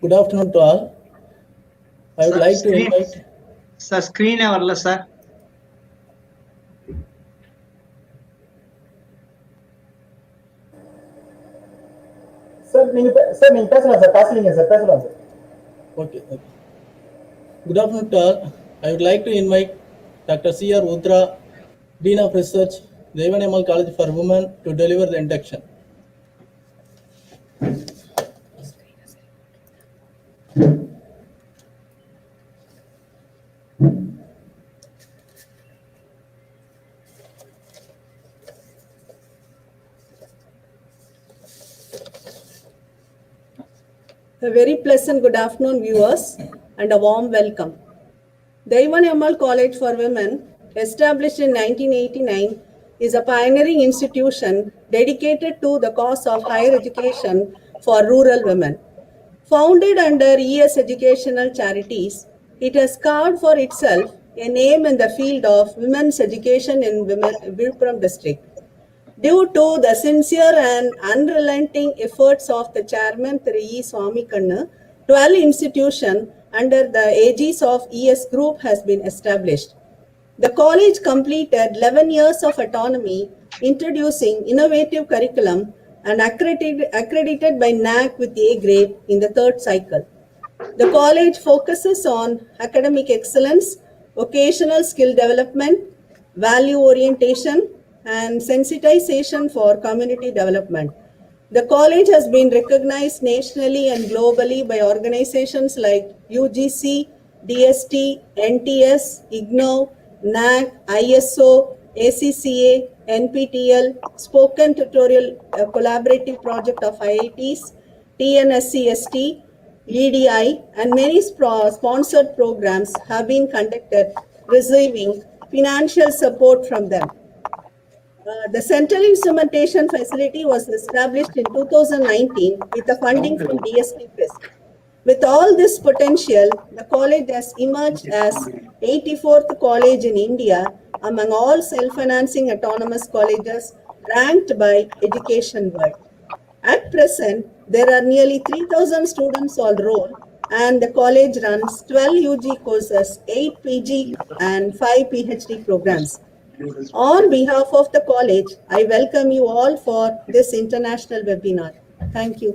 Good afternoon to all. I would like to invite. Sir, screen varla sir. Okay. Good afternoon to all. I would like to invite Dr. C.R. Udra, Dean of Research, Theivanai College for Women, to deliver the induction. A very pleasant good afternoon, viewers, and a warm welcome. Ammal College for Women, established in 1989, is a pioneering institution dedicated to the cause of higher education for rural women. Founded under ES Educational Charities, it has carved for itself a name in the field of women's education in Villupuram district. Due to the sincere and unrelenting efforts of the chairman, Thiru Swamikannu, 12 institutions under the aegis of ES Group has been established. The college completed 11 years of autonomy, introducing innovative curriculum and accredited by NAAC with A grade in the third cycle. The college focuses on academic excellence, vocational skill development, value orientation, and sensitization for community development. The college has been recognized nationally and globally by organizations like UGC, DST, NTS, IGNOU, NAAC, ISO, ACCA, NPTEL, Spoken Tutorial Collaborative Project of IITs, TNSCST, EDI, and many sponsored programs have been conducted, receiving financial support from them. The Central Instrumentation Facility was established in 2019 with the funding from DST FISC. With all this potential, the college has emerged as 84th college in India among all self-financing autonomous colleges ranked by Education World. At present, there are nearly 3,000 students enrolled, and the college runs 12 UG courses, 8 PG and 5 PhD programs. On behalf of the college, I welcome you all for this international webinar. Thank you.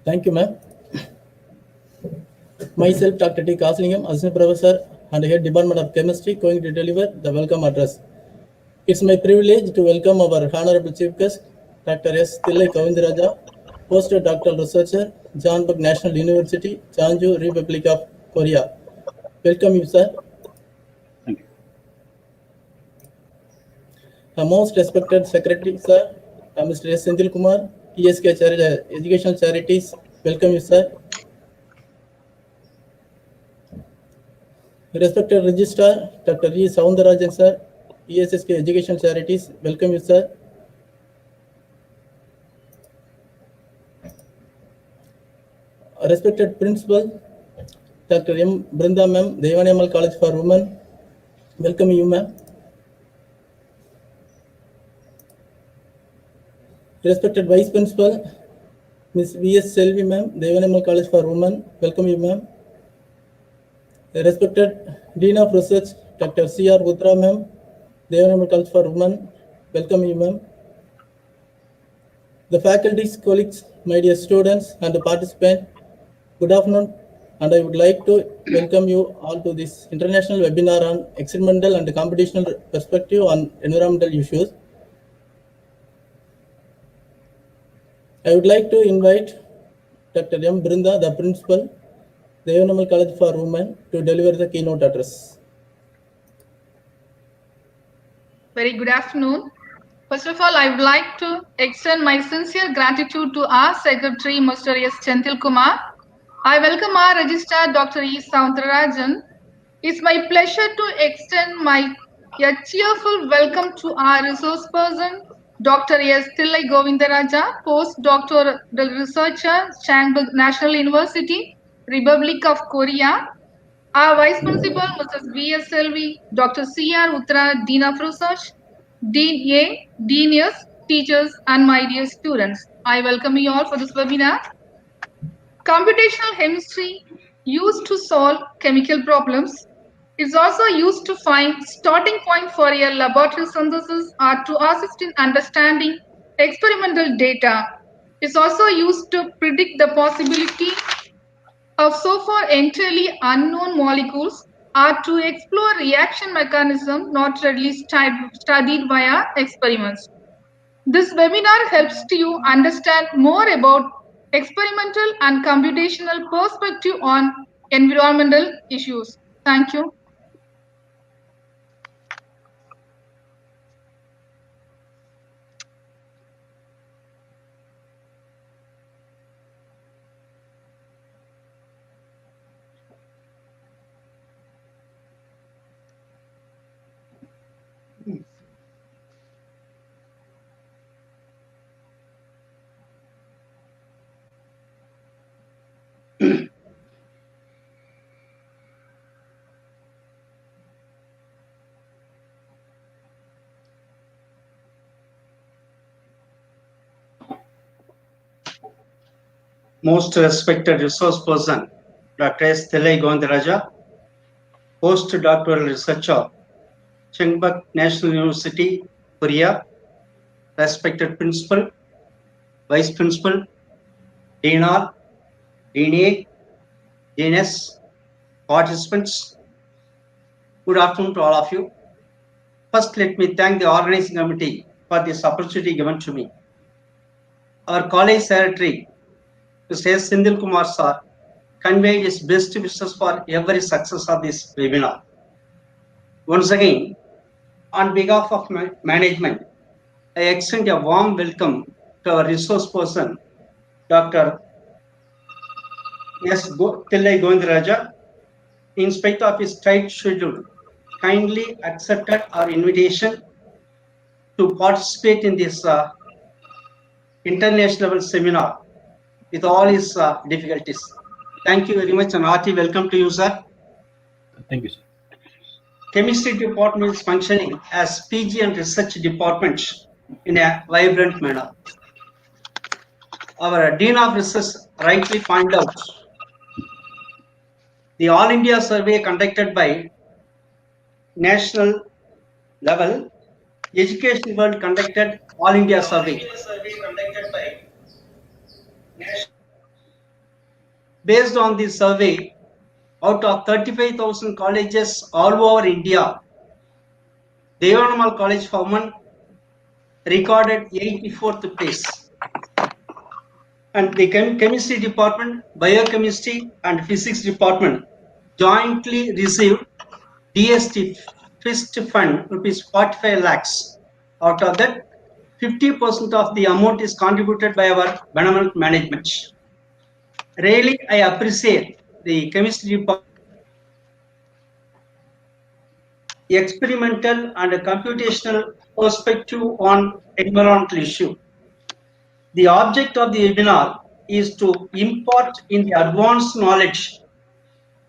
Thank you, ma'am. Myself, Dr. T. Kaslingam, Assistant Professor and Head Department of Chemistry, going to deliver the welcome address. It's my privilege to welcome our Honorable Chief Guest, Dr. S.Thillai Govindaraja, Doctoral Researcher, Chungbuk National University, Jeonju, Republic of Korea. Welcome you, sir. Thank you. The most respected Secretary, sir, Mr. S. Senthil Kumar, ESK Educational Charities. Welcome you, sir. Respected Registrar, Dr. E. Soundarajan, sir, ESSK Education Charities. Welcome you, sir. Respected Principal, Dr. M. Brinda, ma'am, Theivanai College for Women. Welcome you, ma'am. Respected Vice Principal, Ms. V.S. Selvi, ma'am, Theivanai College for Women. Welcome you, ma'am. Respected Dean of Research, Dr. C.R. Udra, ma'am, Theivanai College for Women. Welcome you, ma'am. The faculties, colleagues, my dear students and the participants, good afternoon, and I would like to welcome you all to this international webinar on experimental and computational perspective on environmental issues. I would like to invite Dr. M. Brinda, the Principal, Theivanai College for Women, to deliver the keynote address. Very good afternoon. First of all, I would like to extend my sincere gratitude to our Secretary, Mr. S. Senthil Kumar. I welcome our Registrar, Dr. E. Govindaraja. It's my pleasure to extend my A cheerful welcome to our resource person, Dr. S.Thillai Govindaraja, Postdoctoral Researcher, Chungbuk National University, Republic of Korea. Our Vice Principal, Mrs. V.S.L.V., Dr. C.R. Uttara, Dean of Research, Dean A, Dean S, teachers, and my dear students. I welcome you all for this webinar. Computational chemistry used to solve chemical problems. It's also used to find starting point for a laboratory synthesis or to assist in understanding experimental data. It's also used to predict the possibility of so far entirely unknown molecules or to explore reaction mechanism not readily studied via experiments. This webinar helps you understand more about experimental and computational perspective on environmental issues. Thank you. Most respected resource person, Dr. S.Thillai Govindaraja, Postdoctoral Researcher, Chungbuk National University, Korea, respected Principal, Vice Principal, Dean R, Dean A, Dean S, participants, good afternoon to all of you. First, let me thank the organizing committee for this opportunity given to me. Our college secretary, Mr. S. Senthil Kumar sir, conveyed his best wishes for every success of this webinar. Once again, on behalf of my management, I extend a warm welcome to our resource person, Dr. S.Thillai Govindaraja. In spite of his tight schedule, kindly accepted our invitation to participate in this international level seminar with all his difficulties. Thank you very much and hearty welcome to you, sir. Thank you, sir. Chemistry department is functioning as PG and research department in a vibrant manner. Our Dean of Research rightly pointed out the All India survey conducted by national level, Education World conducted All India survey. Based on this survey, out of 35,000 colleges all over India, Theivanai College for Women recorded 84th place. And the chemistry department, biochemistry and physics department jointly received DST FIST fund rupees 45 lakhs. Out of that, 50% of the amount is contributed by our benevolent management. Really, I appreciate the chemistry department. Experimental and computational perspective on environmental issue. The object of the webinar is to impart in the advanced knowledge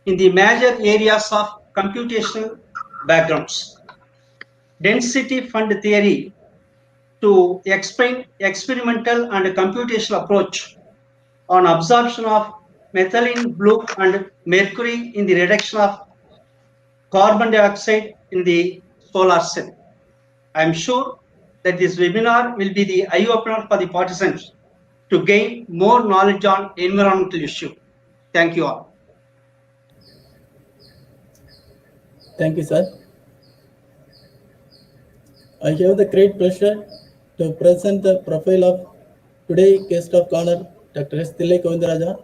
in the major areas of computational backgrounds. Density field theory to explain experimental and computational approach on absorption of methylene blue and mercury in the reduction of carbon dioxide in the solar cell. I am sure that this webinar will be the eye-opener for the participants to gain more knowledge on environmental issue. Thank you all. Thank you, sir. I have the great pleasure to present the profile of today's guest of honor, Dr. S.Thillai Govindaraja.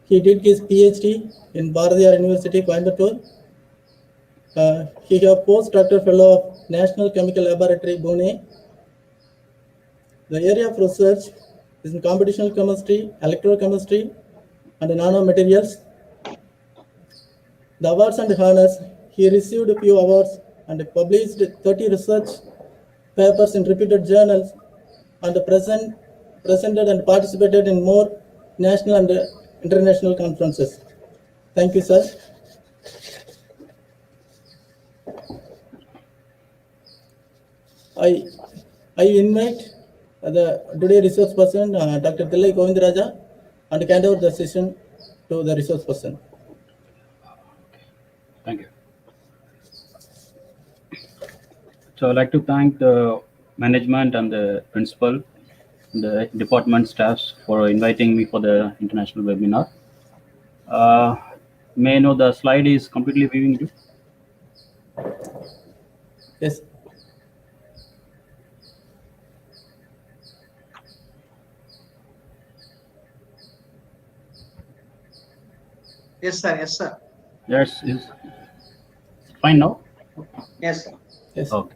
He did his PhD in Bharatiyar University, Coimbatore. He is a postdoctoral fellow of National Chemical Laboratory, Pune. The area of research is in computational chemistry, electrochemistry, and nanomaterials. The awards and honors, he received a few awards and published 30 research papers in reputed journals, and presented and participated in more national and international conferences. Thank you, sir. I invite the today resource person, Dr. S.Thillai Govindaraja, and hand over the session to the resource person. Thank you. So I'd like to thank the management and the principal, the department staffs for inviting me for the international webinar. May I know the slide is completely viewing you? Yes. Yes, sir. Yes, sir. Yes, is fine now? Yes, sir. Yes. Okay.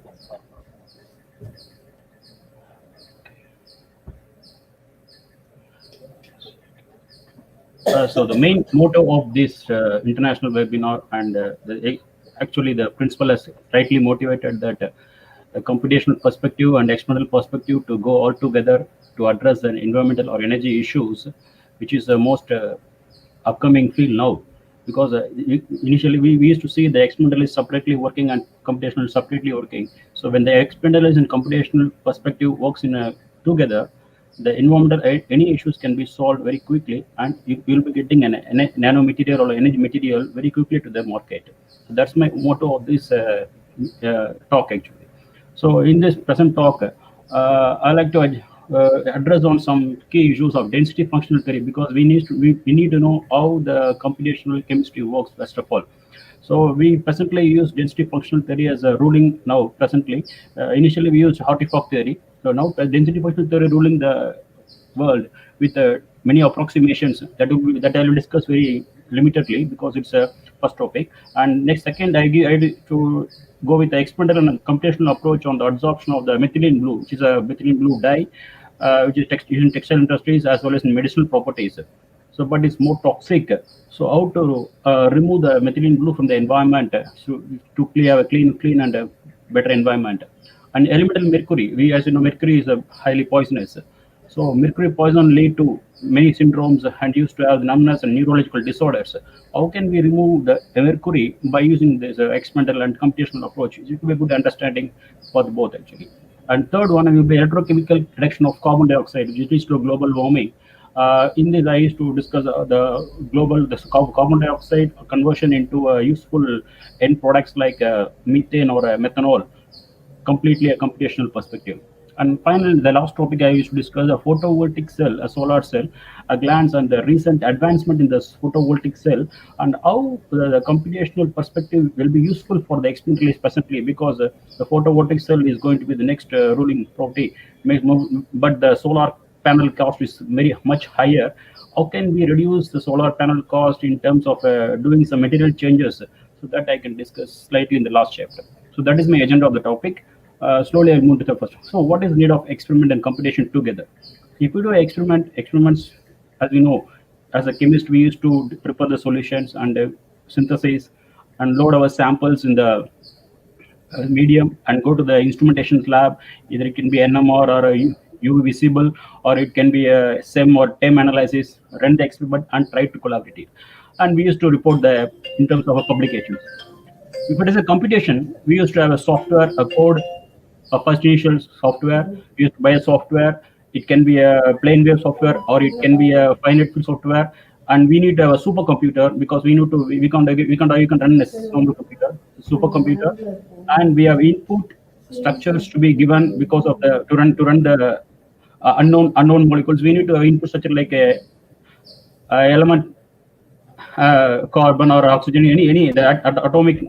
So the main motto of this international webinar, and actually the principal has rightly motivated that a computational perspective and experimental perspective to go all together to address the environmental or energy issues, which is the most upcoming field now. Because initially we used to see the experimental is separately working and computational is separately working. So when the experimental and computational perspective works in together, the environmental any issues can be solved very quickly, and you will be getting an nano material or energy material very quickly to the market. So that's my motto of this talk actually. So in this present talk, I like to address on some key issues of density functional theory, because we need to know how the computational chemistry works first of all. So we presently use density functional theory as a ruling now presently. Initially we used Hartree-Fock theory. So now density functional theory ruling the world with many approximations that I will discuss very limitedly because it's a first topic. And next second I to go with the experimental and computational approach on the adsorption of the methylene blue, which is a methylene blue dye, which is used in textile industries as well as in medicinal properties. So, but it's more toxic. So, how to remove the methylene blue from the environment to have a clean and a better environment. And elemental mercury, as you know, mercury is highly poisonous. So, mercury poison lead to many syndromes and used to have numbness and neurological disorders. How can we remove the mercury by using this experimental and computational approach? It will be a good understanding for both actually. And third one will be electrochemical reduction of carbon dioxide, which leads to global warming. In this, I used to discuss the carbon dioxide conversion into useful end products like methane or methanol, completely a computational perspective. And finally, the last topic I used to discuss a photovoltaic cell, a solar cell, a glance and the recent advancement in the photovoltaic cell, and how the computational perspective will be useful for the experimentalist presently, because the photovoltaic cell is going to be the next ruling property, but the solar panel cost is very much higher. How can we reduce the solar panel cost in terms of doing some material changes? So that I can discuss slightly in the last chapter. So that is my agenda of the topic. Slowly I'll move to the first. So what is need of experiment and computation together? If we do experiments, as we know, as a chemist, we used to prepare the solutions and synthesize and load our samples in the medium and go to the instrumentation lab. Either it can be NMR or a UV visible, or it can be a SEM or TEM analysis, run the experiment and try to collaborate it. And we used to report in terms of our publications. If it is a computation, we used to have a software, a code, a first initial software. We used to buy a software. It can be a plane wave software or it can be a finite field software. And we need to have a supercomputer because we can't run a normal computer, supercomputer, and we have input structures to be given because of to run the unknown molecules. We need to have input structure like a element, carbon or oxygen, any the atomic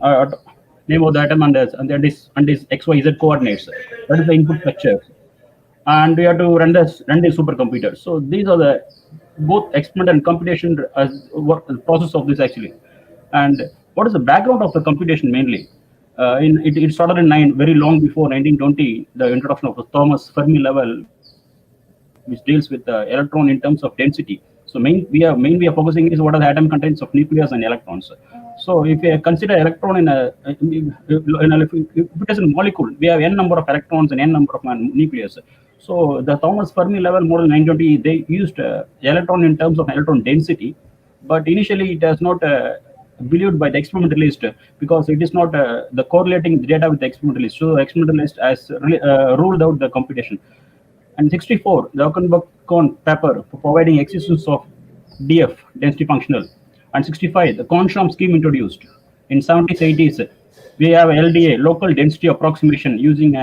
name of the atom and this XYZ coordinates. That is the input structure, and we have to run the supercomputer. So these are the both experiment and computation as the process of this actually. And what is the background of the computation mainly? It started in very long before 1920, the introduction of the Thomas Fermi level, which deals with the electron in terms of density. So we are focusing is what are the atom contents of nucleus and electrons. So if you consider electron in if it is a molecule, we have n number of electrons and n number of nucleus. So the Thomas Fermi level model 920, they used electron in terms of electron density, but initially it has not believed by the experimentalist because it is not the correlating data with the experimentalist. So the experimentalist has ruled out the computation. And 64, the Chungbuk paper for providing existence of DF, density functional. And 65, the Consham scheme introduced. In 70s, 80s, we have LDA, local density approximation, using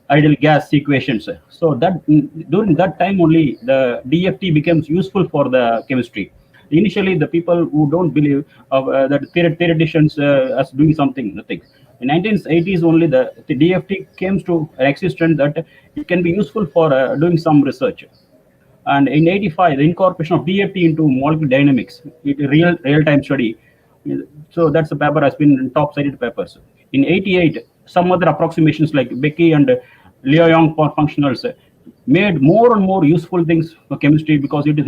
ideal gas equations. So that during that time only, the DFT becomes useful for the chemistry. Initially, the people who don't believe that theoreticians as doing something, nothing. In 1980s only, the DFT came to an existence that it can be useful for doing some research. And in 85, the incorporation of DFT into molecular dynamics, real-time study. So that's the paper has been top-cited papers. In 88, some other approximations like Becky and Liu-Yang functionals made more and more useful things for chemistry because it is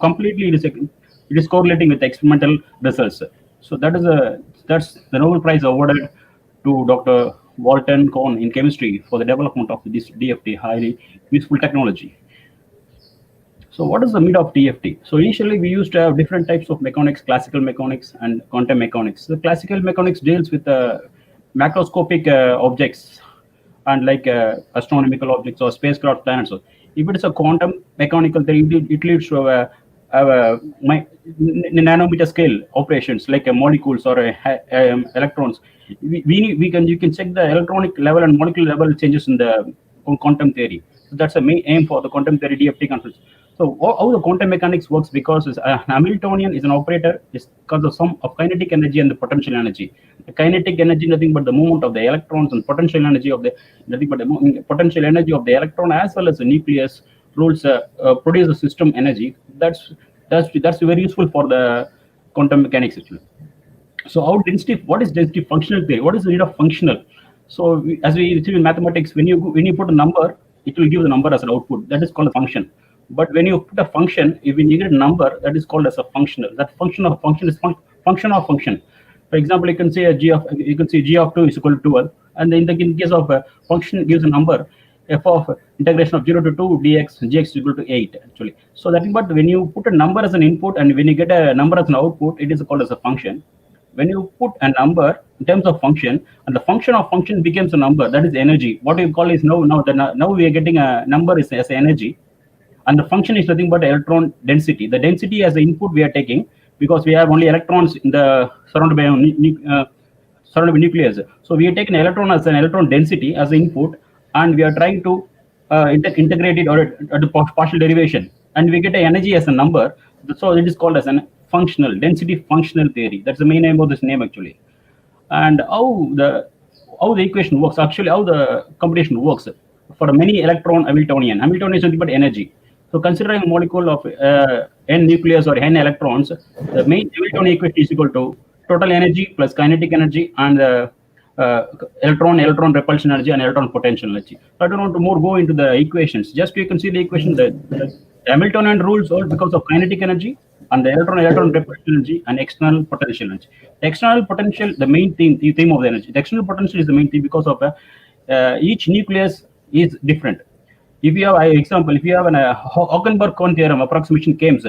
completely it is correlating with experimental results. So that's the Nobel Prize awarded to Dr. Walton Kohn in chemistry for the development of this DFT, highly useful technology. So what is the meat of DFT? So initially we used to have different types of mechanics, classical mechanics and quantum mechanics. The classical mechanics deals with macroscopic objects and like astronomical objects or spacecraft planets. So if it is a quantum mechanical theory, it leads to nanometer scale operations like molecules or electrons. You can check the electronic level and molecular level changes in the quantum theory. So that's the main aim for the quantum theory DFT conference. So how the quantum mechanics works, because Hamiltonian is an operator is because of sum of kinetic energy and the potential energy. The kinetic energy nothing but the movement of the electrons, and potential energy of the nothing but the potential energy of the electron as well as the nucleus rules produce the system energy. That's very useful for the quantum mechanics actually. So what is density functional theory? What is the need of functional? So as we receive in mathematics, when you put a number, it will give the number as an output. That is called a function. But when you put a function, if you get a number, that is called as a functional. That function of function is function of function. For example, you can say g of 2 is equal to 12, and in case of a function gives a number, f of integration of 0 to 2 dx gx is equal to 8 actually. So that, but when you put a number as an input and when you get a number as an output, it is called as a function. When you put a number in terms of function, and the function of function becomes a number, that is energy. What we call is now we are getting a number as energy, and the function is nothing but electron density. The density as the input we are taking, because we have only electrons in the surrounded by nucleus. So we are taking electron as an electron density as the input, and we are trying to integrate it or at a partial derivation, and we get an energy as a number. So it is called as a functional density functional theory. That's the main name of this name actually. And how the equation works, actually how the computation works for many electron Hamiltonian. Hamiltonian is nothing but energy. So considering a molecule of n nucleus or n electrons, the main Hamiltonian equation is equal to total energy plus kinetic energy and electron repulsion energy and electron potential energy. So I don't want to more go into the equations. Just you can see the equation. The Hamiltonian rules all because of kinetic energy and the electron repulsion energy and external potential energy. The external potential, the main theme of the energy. The external potential is the main theme because of each nucleus is different. If you have an example, if you have an Hockenberg-Kohn theorem approximation comes,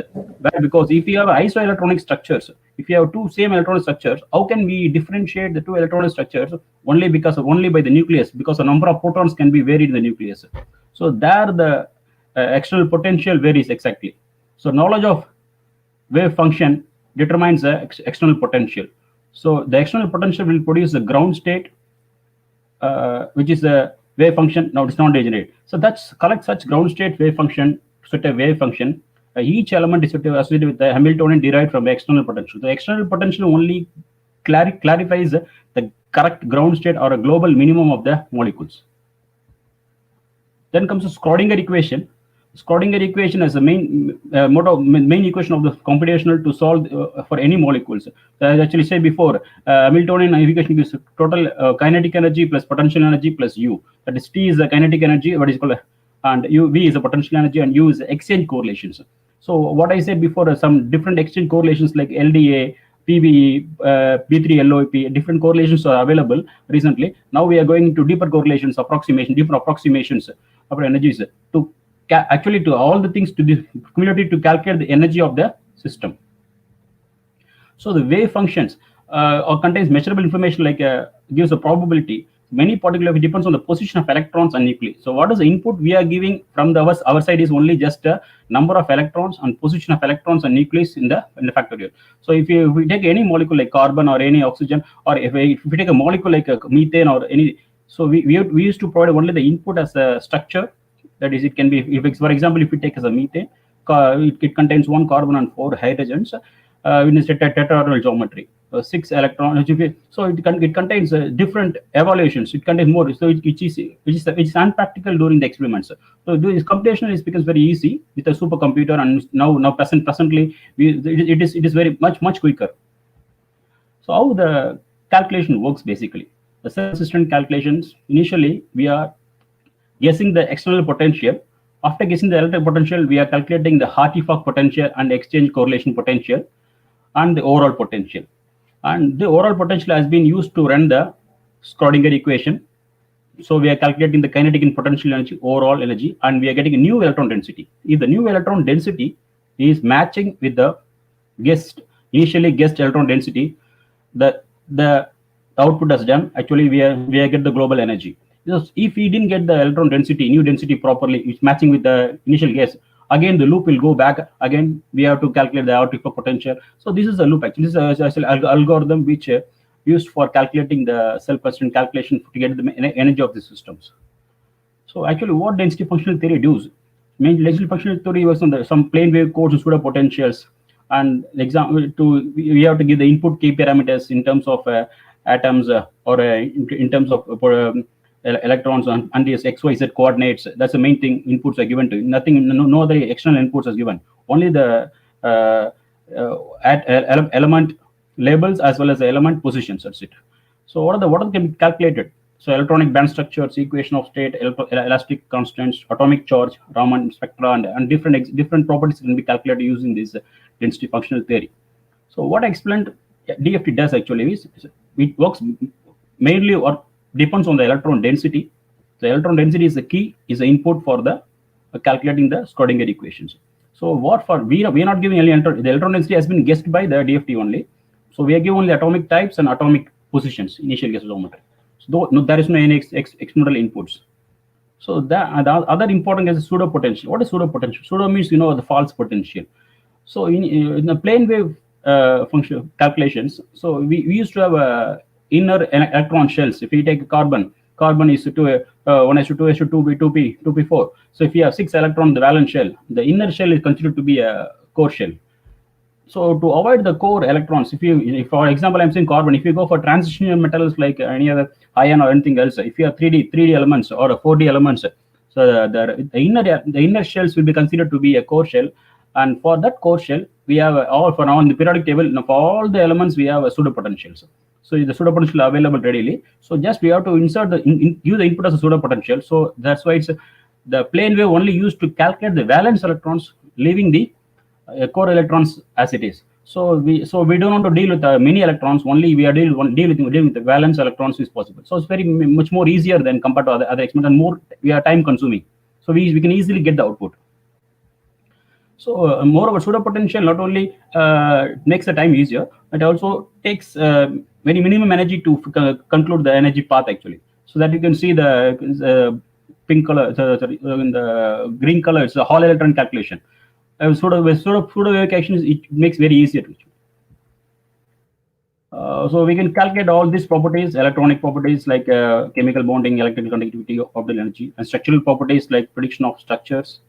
because if you have isoelectronic structures, if you have two same electronic structures, how can we differentiate the two electronic structures? Only by the nucleus, because the number of protons can be varied in the nucleus. So there the external potential varies exactly. So knowledge of wave function determines the external potential. So the external potential will produce the ground state, which is the wave function. Now it's not degenerate. So that's collect such ground state wave function, such a wave function. Each element is associated with the Hamiltonian derived from the external potential. The external potential only clarifies the correct ground state or a global minimum of the molecules. Then comes the Schrödinger equation. Schrödinger equation is the main equation of the computational to solve for any molecules. So as I actually said before, Hamiltonian equation gives total kinetic energy plus potential energy plus U. That is T is the kinetic energy, what is called, and V is the potential energy, and U is the exchange correlations. So what I said before, some different exchange correlations like LDA PBE, B3LOP, different correlations are available recently. Now we are going into deeper correlations, different approximations of energies to actually to all the things to the cumulative to calculate the energy of the system. So the wave functions or contains measurable information like gives a probability. Many particularly depends on the position of electrons and nuclei. So what is the input we are giving from our side is only just a number of electrons and position of electrons and nuclei in the factorial. So if we take any molecule like carbon or any oxygen, or if we take a molecule like a methane or any, so we used to provide only the input as a structure. That is, it can be, if for example, if we take as a methane, it contains 1 carbon and 4 hydrogens in a tetrahedral geometry. 6 electrons. So it contains different evaluations. It contains more. So which is unpractical during the experiments. So this computation becomes very easy with a supercomputer, and now presently it is very much quicker. So how the calculation works basically? The self-assistant calculations, initially we are guessing the external potential. After guessing the electric potential, we are calculating the Hartree-Fock potential and exchange correlation potential and the overall potential. And the overall potential has been used to run the Schrodinger equation. So we are calculating the kinetic and potential energy, overall energy, and we are getting a new electron density. If the new electron density is matching with the initially guessed electron density, the output is done. Actually, we are get the global energy. Because if we didn't get the electron density, new density properly, it's matching with the initial guess, again the loop will go back. Again we have to calculate the Hartree-Fock potential. So this is a loop. Actually, this is an algorithm which used for calculating the self-assistant calculation to get the energy of the systems. So actually, what density functional theory does? Mainly, density functional theory works on some plane wave codes and pseudo potentials. And we have to give the input K parameters in terms of atoms or in terms of electrons and these XYZ coordinates. That's the main thing. Inputs are given to nothing. No other external inputs are given. Only the element labels as well as the element positions. That's it. So what can be calculated? So electronic band structures, equation of state, elastic constants, atomic charge, Raman, spectra, and different properties can be calculated using this density functional theory. So what I explained DFT does actually is it works mainly or depends on the electron density. The electron density is the key, is the input for the calculating the Schrodinger equations. So what for we are not giving any the electron density has been guessed by the DFT only. So we are giving only atomic types and atomic positions, initial guess geometry. So there is no any experimental inputs. So the other important is pseudo potential. What is pseudo potential? Pseudo means the false potential. So in the plane wave function calculations, so we used to have inner electron shells. If we take carbon is to 1s2 2p 2p4. So if you have 6 electrons, the valence shell, the inner shell is considered to be a core shell. So to avoid the core electrons, if for example I'm saying carbon, if you go for transitional metals like any other iron or anything else, if you have 3D elements or 4D elements, so the inner shells will be considered to be a core shell. And for that core shell, we have all for now on the periodic table. Now for all the elements, we have pseudo potentials. So the pseudo potential available readily. So just we have to insert use the input as a pseudo potential. So that's why it's the plane wave only used to calculate the valence electrons, leaving the core electrons as it is. So we don't want to deal with many electrons. Only we are dealing with the valence electrons is possible. So it's very much more easier than compared to other experiments, and more we are time consuming. So we can easily get the output. So moreover, pseudo potential not only makes the time easier, it also takes very minimum energy to conclude the energy path actually. So that you can see the pink color, in the green color, it's the Hall electron calculation. Pseudo wave actions, it makes very easier. So we can calculate all these properties, electronic properties like chemical bonding, electrical conductivity, orbital energy, and structural properties like prediction of structures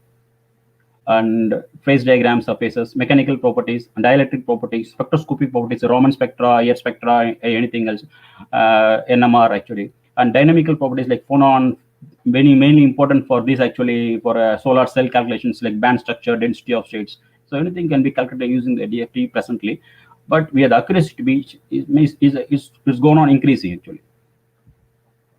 and phase diagrams of phases, mechanical properties, and dielectric properties, spectroscopic properties, Raman spectra, air spectra, anything else, NMR actually, and dynamical properties like phonon, mainly important for this actually for solar cell calculations like band structure, density of states. So anything can be calculated using the DFT presently, but we have the accuracy to be is going on increasing actually.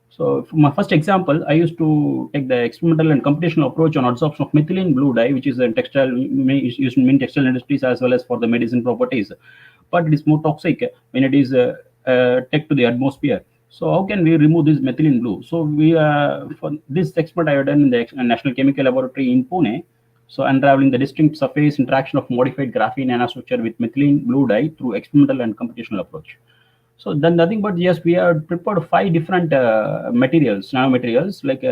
So for my first example, I used to take the experimental and computational approach on adsorption of methylene blue dye, which is a textile used in many textile industries as well as for the medicine properties. but it is more toxic when it is take to the atmosphere. So how can we remove this methylene blue? So we for this experiment I have done in the National Chemical Laboratory in Pune. So unraveling the distinct surface interaction of modified graphene nanostructure with methylene blue dye through experimental and computational approach. So then nothing but yes, we have prepared 5 different materials, nanomaterials, like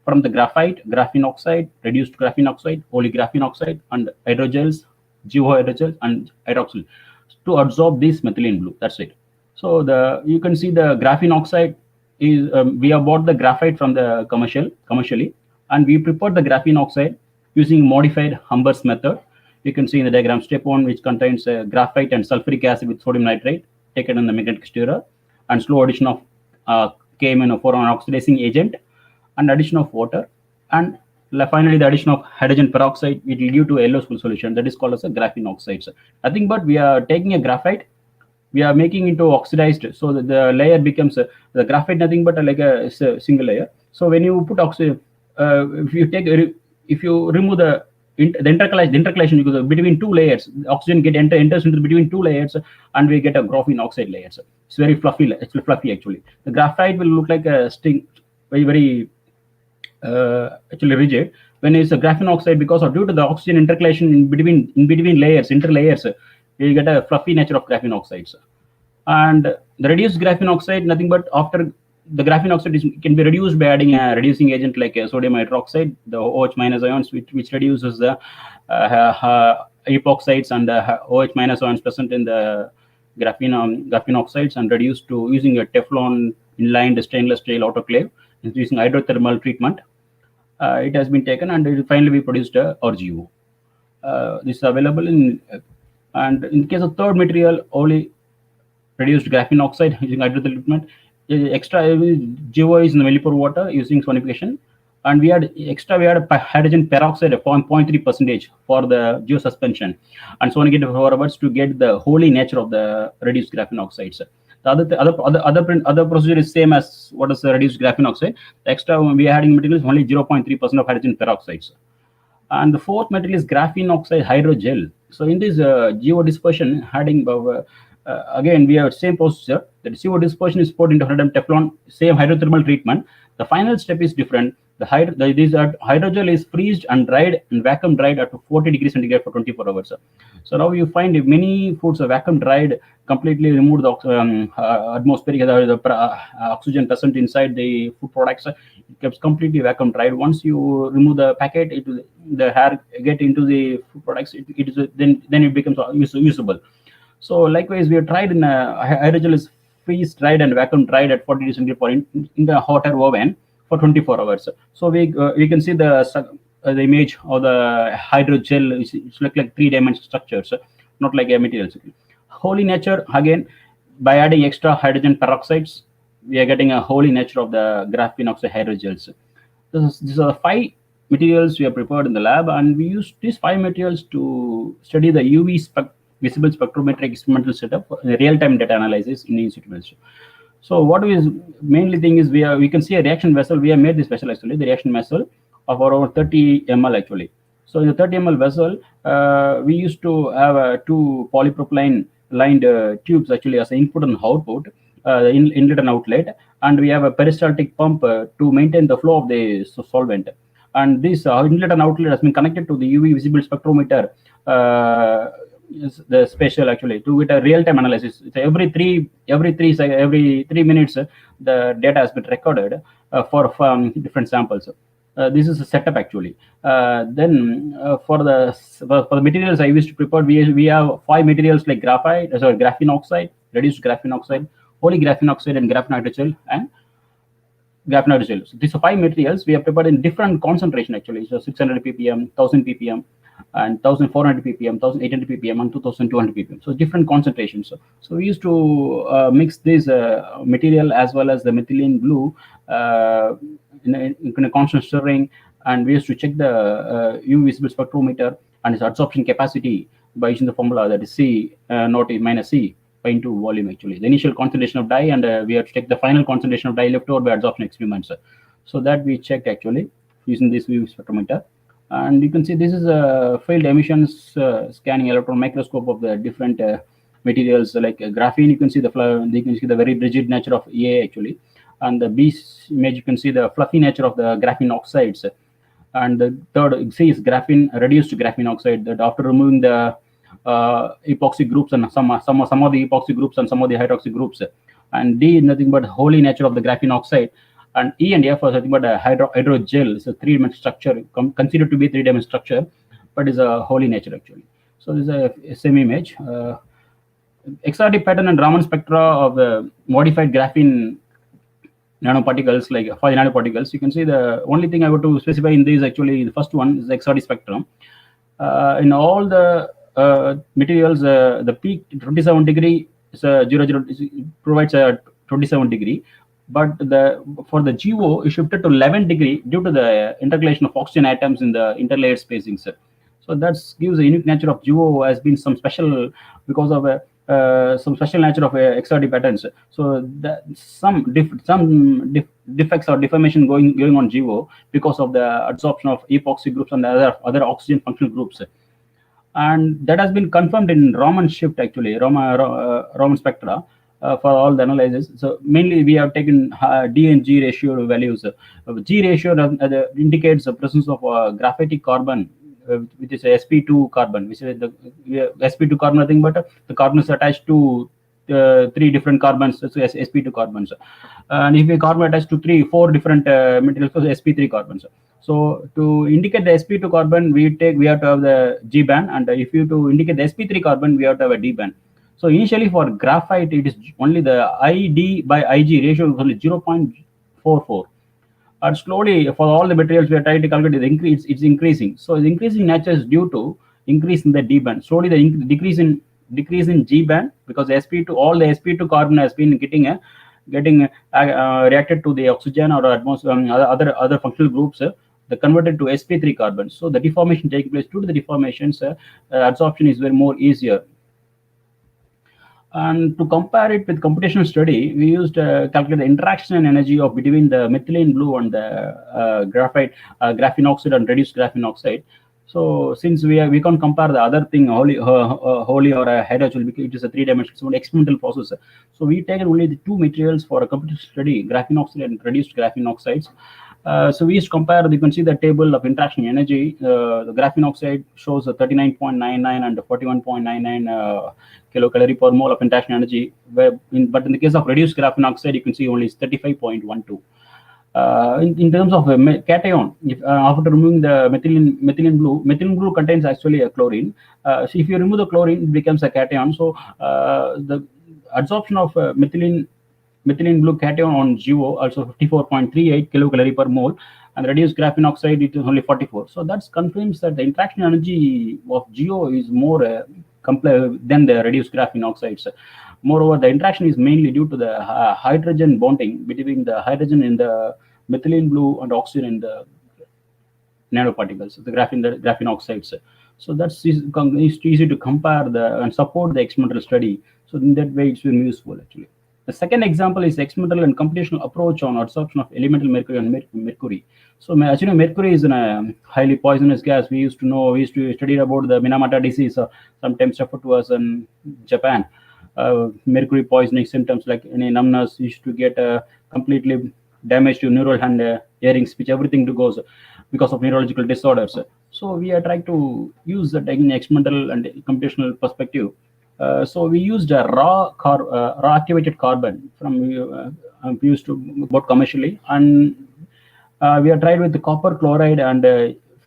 from the graphite, graphene oxide, reduced graphene oxide, polygraphene oxide, and hydrogels, geohydrogels, and hydroxyl to absorb this methylene blue. That's it. So you can see the graphene oxide is we have bought the graphite from the commercially, and we prepared the graphene oxide using modified Humber's method. You can see in the diagram step 1, which contains graphite and sulfuric acid with sodium nitrate taken in the magnetic stirrer, and slow addition of KMnO4 an oxidizing agent, and addition of water, and finally the addition of hydrogen peroxide, which will give to a yellow solution that is called as a graphene oxide. Nothing but we are taking a graphite, we are making into oxidized, so that the layer becomes the graphite nothing but like a single layer. So when you put oxide, if you remove the intercalation between 2 layers, oxygen enters into between 2 layers, and we get a graphene oxide layer. So it's very fluffy. It's fluffy actually. The graphite will look like a string, very actually rigid. When it's a graphene oxide, because of due to the oxygen intercalation in between layers, interlayers, you get a fluffy nature of graphene oxides. And the reduced graphene oxide, nothing but after the graphene oxide can be reduced by adding a reducing agent like sodium hydroxide, the OH minus ions, which reduces the epoxides and the OH minus ions present in the graphene oxides, and reduced to using a Teflon inlined stainless steel autoclave using hydrothermal treatment. It has been taken, and finally we produced a RGO. This is available in, and in case of third material, only reduced graphene oxide using hydrothermal treatment. Extra GO is in the Villupuram water using sonification, and we had a hydrogen peroxide of 0.3% for the geosuspension, and sonicated forwards to get the holy nature of the reduced graphene oxides. The other procedure is same as what is the reduced graphene oxide. The extra we are adding material is only 0.3% of hydrogen peroxides. And the fourth material is graphene oxide hydrogel. So in this GO dispersion, adding again we have same procedure. The CO dispersion is poured into 100 Teflon, same hydrothermal treatment. The final step is different. This hydrogel is freezed and dried and vacuum dried at 40 degrees centigrade for 24 hours. So now you find many foods are vacuum dried, completely remove the atmospheric oxygen present inside the food products. It gets completely vacuum dried. Once you remove the packet, the air get into the food products. Then it becomes usable. So likewise, we have tried in hydrogel is freeze dried and vacuum dried at 40 degrees centigrade in the hot air oven for 24 hours. So we can see the image of the hydrogel. It's like 3-dimensional structures, not like a material. Holy nature, again, by adding extra hydrogen peroxides, we are getting a holy nature of the graphene oxide hydrogels. These are 5 materials we have prepared in the lab, and we use these 5 materials to study the UV visible spectrometric experimental setup for real-time data analysis in in situ. So what is mainly thing is we can see a reaction vessel. We have made this vessel actually, the reaction vessel of around 30 ml actually. So in the 30 ml vessel, we used to have 2 polypropylene lined tubes actually as an input and output, inlet and outlet, and we have a peristaltic pump to maintain the flow of the solvent. And this inlet and outlet has been connected to the UV visible spectrometer. Is the spatial actually to get a real-time analysis. It's every 3 minutes the data has been recorded for different samples. This is a setup actually. Then for the materials I used to prepare, we have 5 materials like graphene oxide, reduced graphene oxide, holy graphene oxide, and graphene hydrogel, and graphene hydrogel. So these are 5 materials we have prepared in different concentration actually. So 600 ppm, 1000 ppm, and 1400 ppm, 1800 ppm, and 2200 ppm. So different concentrations. So we used to mix this material as well as the methylene blue in a constant stirring, and we used to check the UV visible spectrometer and its adsorption capacity by using the formula that is C naught minus C by into volume actually. The initial concentration of dye, and we have to check the final concentration of dye left over by adsorption experiments. So that we checked actually using this UV spectrometer. And you can see this is a field emissions scanning electron microscope of the different materials like graphene. You can see the very rigid nature of A actually, and the B image you can see the fluffy nature of the graphene oxides. And the third C is graphene, reduced graphene oxide, that after removing the epoxy groups and some of the epoxy groups and some of the hydroxy groups. And D is nothing but holy nature of the graphene oxide. And E and F are nothing but a hydrogel. It's a three-dimensional structure, considered to be a three-dimensional structure, but is a holy nature actually. So this is a same image. XRD pattern and Raman spectra of the modified graphene nanoparticles, like for the nanoparticles. You can see the only thing I want to specify in this actually, the first one is the XRD spectrum. In all the materials, the peak 27 degree is 00 provides a 27 degree, but for the GO is shifted to 11 degree due to the intercalation of oxygen atoms in the interlayered spacings. So that gives a unique nature of GO has been some special because of some special nature of XRD patterns. So some defects or deformation going on GO because of the adsorption of epoxy groups and the other oxygen functional groups. And that has been confirmed in Raman shift actually, Raman spectra for all the analysis. So mainly we have taken D and G ratio values. G ratio indicates the presence of graphitic carbon, which is a sp2 carbon, which is the sp2 carbon nothing but the carbon is attached to three different carbons, so sp2 carbons. And if a carbon attached to four different materials, so sp3 carbons. So to indicate the sp2 carbon, we have to have the G band, and if you to indicate the sp3 carbon, we have to have a D band. So initially for graphite, it is only the ID by IG ratio is only 0.44. And slowly for all the materials we are trying to calculate, it's increasing. So the increasing nature is due to increase in the D band. Slowly the decrease in G band, because sp2, all the sp2 carbon has been getting reacted to the oxygen or other functional groups. They converted to sp3 carbon. So the deformation taking place. Due to the deformations, adsorption is very more easier. And to compare it with computational study, we used calculate the interaction energy of between the methylene blue and the graphene oxide and reduced graphene oxide. So since we can't compare the other thing wholly or a hydrogel, because it is a three-dimensional experimental process. So we taken only the two materials for a computational study, graphene oxide and reduced graphene oxides. So we used to compare. You can see the table of interaction energy. The graphene oxide shows 39.99 and 41.99 kilocalorie per mole of interaction energy. But in the case of reduced graphene oxide, you can see only 35.12. In terms of cation, after removing the methylene blue contains actually a chlorine. So if you remove the chlorine, it becomes a cation. So the adsorption of methylene blue cation on GO also 54.38 kilocalorie per mole, and reduced graphene oxide it is only 44. So that confirms that the interaction energy of GO is more complex than the reduced graphene oxides. Moreover, the interaction is mainly due to the hydrogen bonding between the hydrogen in the methylene blue and oxygen in the nanoparticles, the graphene oxides. So that's easy to compare and support the experimental study. So in that way, it's very useful actually. The second example is experimental and computational approach on adsorption of elemental mercury and mercury. So as you know, mercury is a highly poisonous gas. We used to study about the Minamata disease, sometimes referred to as in Japan. Mercury poisoning symptoms like any numbness, used to get completely damage to neural and hearing, speech, everything goes because of neurological disorders. So we are trying to use that in experimental and computational perspective. So we used a raw activated carbon from we used to bought commercially, and we are tried with the copper chloride and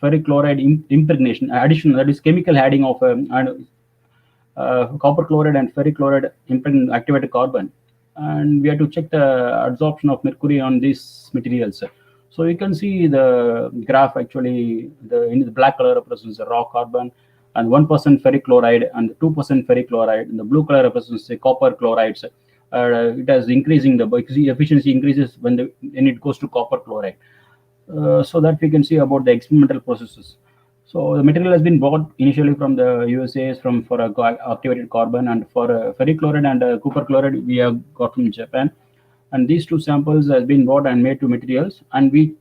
ferric chloride impregnation addition, that is chemical adding of copper chloride and ferric chloride activated carbon, and we have to check the adsorption of mercury on these materials. So you can see the graph actually, in the black color represents the raw carbon and 1% ferric chloride and 2% ferric chloride, and the blue color represents the copper chlorides. It has increasing the efficiency increases when it goes to copper chloride. So that we can see about the experimental processes. So the material has been bought initially from the USA for activated carbon, and for ferric chloride and copper chloride we have got from Japan. And these two samples has been bought and made to materials, and we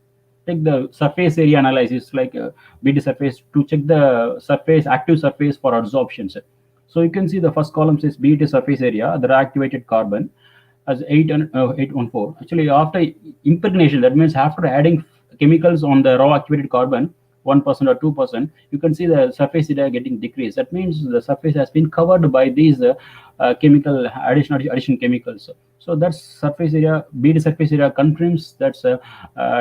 take the surface area analysis like BD surface to check the active surface for adsorptions. So you can see the first column says BET surface area, the reactivated carbon as 814. Actually, after impregnation, that means after adding chemicals on the raw activated carbon, 1% or 2%, you can see the surface area getting decreased. That means the surface has been covered by these chemical addition chemicals. So that's surface area. BET surface area confirms that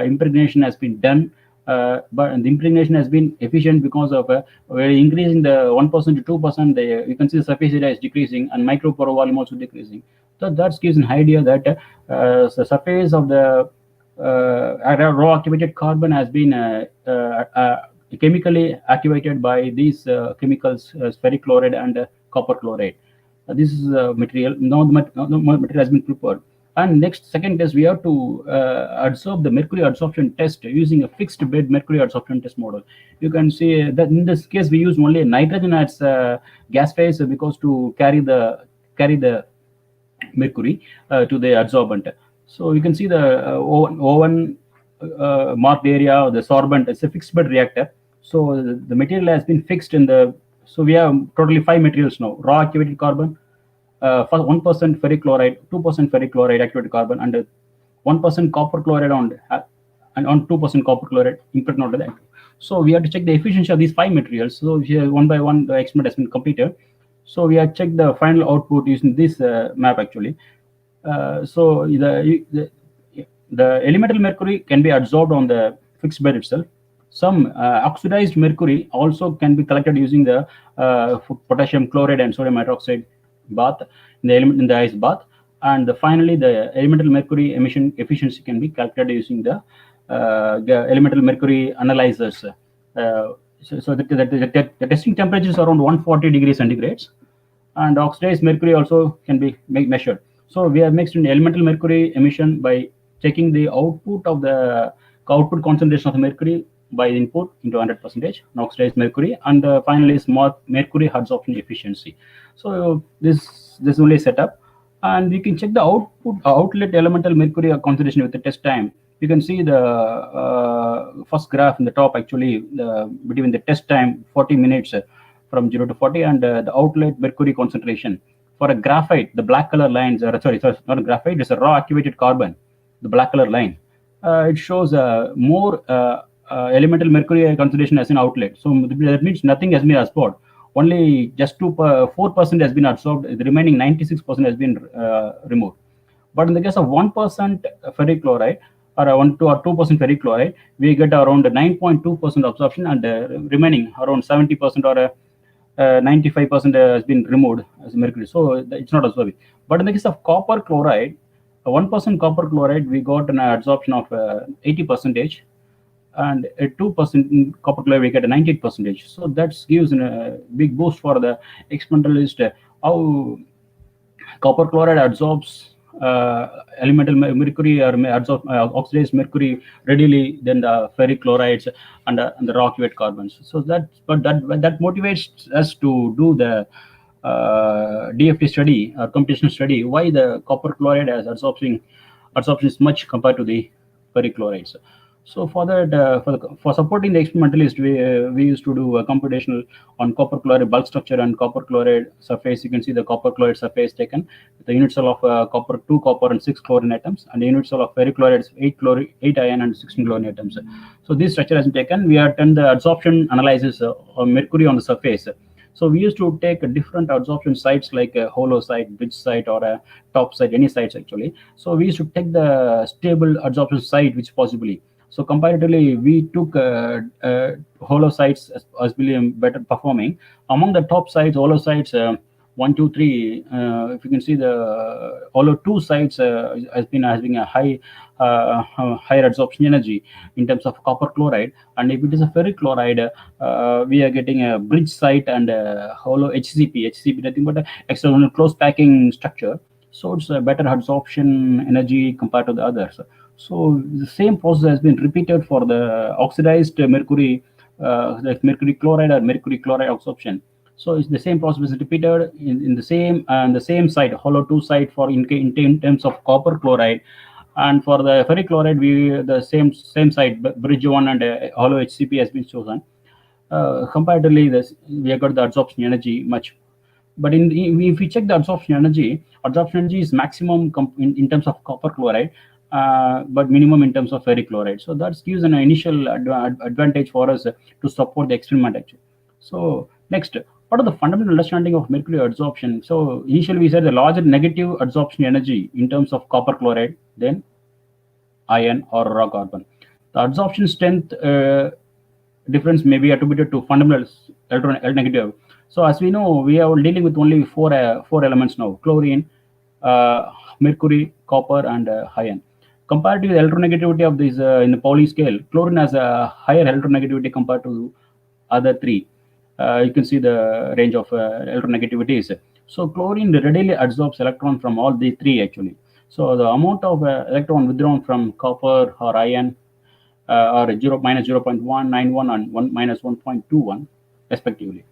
impregnation has been done. But the impregnation has been efficient because of we're increasing the 1% to 2%. You can see the surface area is decreasing and micropore volume also decreasing. So that gives an idea that the surface of the raw activated carbon has been chemically activated by these chemicals, ferric chloride and copper chloride. This is material. Now the material has been prepared. And second test, we have to absorb the mercury adsorption test using a fixed bed mercury adsorption test model. You can see that in this case we use only nitrogen as gas phase because to carry the mercury to the adsorbent. So you can see the O1 marked area of the sorbent. It's a fixed bed reactor. So the material has been fixed in the. So we have totally 5 materials now: raw activated carbon, 1% ferric chloride, 2% ferric chloride activated carbon, and 1% copper chloride on 2% copper chloride impregnated. So we have to check the efficiency of these 5 materials. So here one by one the experiment has been completed. So we have checked the final output using this map actually. So the elemental mercury can be adsorbed on the fixed bed itself. Some oxidized mercury also can be collected using the potassium chloride and sodium hydroxide bath in the ice bath. And finally, the elemental mercury emission efficiency can be calculated using the elemental mercury analyzers. So the testing temperature is around 140 degrees centigrade, and oxidized mercury also can be measured. So we have mixed in elemental mercury emission by checking the output of the output concentration of the mercury by input into 100% oxidized mercury, and finally is mercury adsorption efficiency. So this only setup, and we can check the outlet elemental mercury concentration with the test time. You can see the first graph in the top actually between the test time 40 minutes from 0 to 40 and the outlet mercury concentration. For a graphite, the black color lines are sorry, not a graphite, it's a raw activated carbon, the black color line. It shows more elemental mercury concentration as an outlet. So that means nothing has been absorbed. Only just 4% has been absorbed. The remaining 96% has been removed. But in the case of 1% ferric chloride or 1 to or 2% ferric chloride, we get around 9.2% absorption, and remaining around 70% or 95% has been removed as mercury. So it's not absorbing. But in the case of copper chloride, 1% copper chloride, we got an absorption of 80%, and at 2% copper chloride, we get a 98%. So that gives a big boost for the experimentalist how copper chloride absorbs elemental mercury or oxidized mercury readily than the ferric chlorides and the raw activated carbons. So that motivates us to do the DFT study or computational study, why the copper chloride has absorption is much compared to the ferric chlorides. So for that, for supporting the experimentalist, we used to do a computational on copper chloride bulk structure and copper chloride surface. You can see the copper chloride surface taken with the unit cell of copper, 2 copper and 6 chlorine atoms, and the unit cell of ferric chloride is 8 iron and 16 chlorine atoms. So this structure has been taken. We have done the adsorption analysis of mercury on the surface. So we used to take different adsorption sites like a hollow site, bridge site, or a top site, any sites actually. So we used to take the stable adsorption site which possibly. So comparatively, we took hollow sites as being better performing. Among the top sites, hollow sites 1, 2, 3. If you can see the hollow 2 sites has been having a higher adsorption energy in terms of copper chloride, and if it is a ferric chloride, we are getting a bridge site and a hollow HCP nothing but an external close packing structure. So it's a better adsorption energy compared to the others. So the same process has been repeated for the oxidized mercury, like mercury chloride or mercury chloride absorption. So it's the same process is repeated in the same site, hollow 2 site for in terms of copper chloride, and for the ferric chloride, the same site, bridge 1 and hollow HCP has been chosen. Comparatively, we have got the adsorption energy much. But if we check the absorption energy is maximum in terms of copper chloride, but minimum in terms of ferric chloride. So that gives an initial advantage for us to support the experiment actually. So next, what are the fundamental understanding of mercury adsorption? So initially we said the larger negative adsorption energy in terms of copper chloride than iron or raw carbon. The adsorption strength difference may be attributed to fundamental electronegative. So as we know, we are dealing with only four elements now: chlorine, mercury, copper, and iron. Compared to the electronegativity of these in the Pauli scale, chlorine has a higher electronegativity compared to other three. You can see the range of electronegativities. So chlorine readily adsorbs electron from all the three actually. So the amount of electron withdrawn from copper or iron are 0, minus 0.191 and 1 minus 1.21 respectively.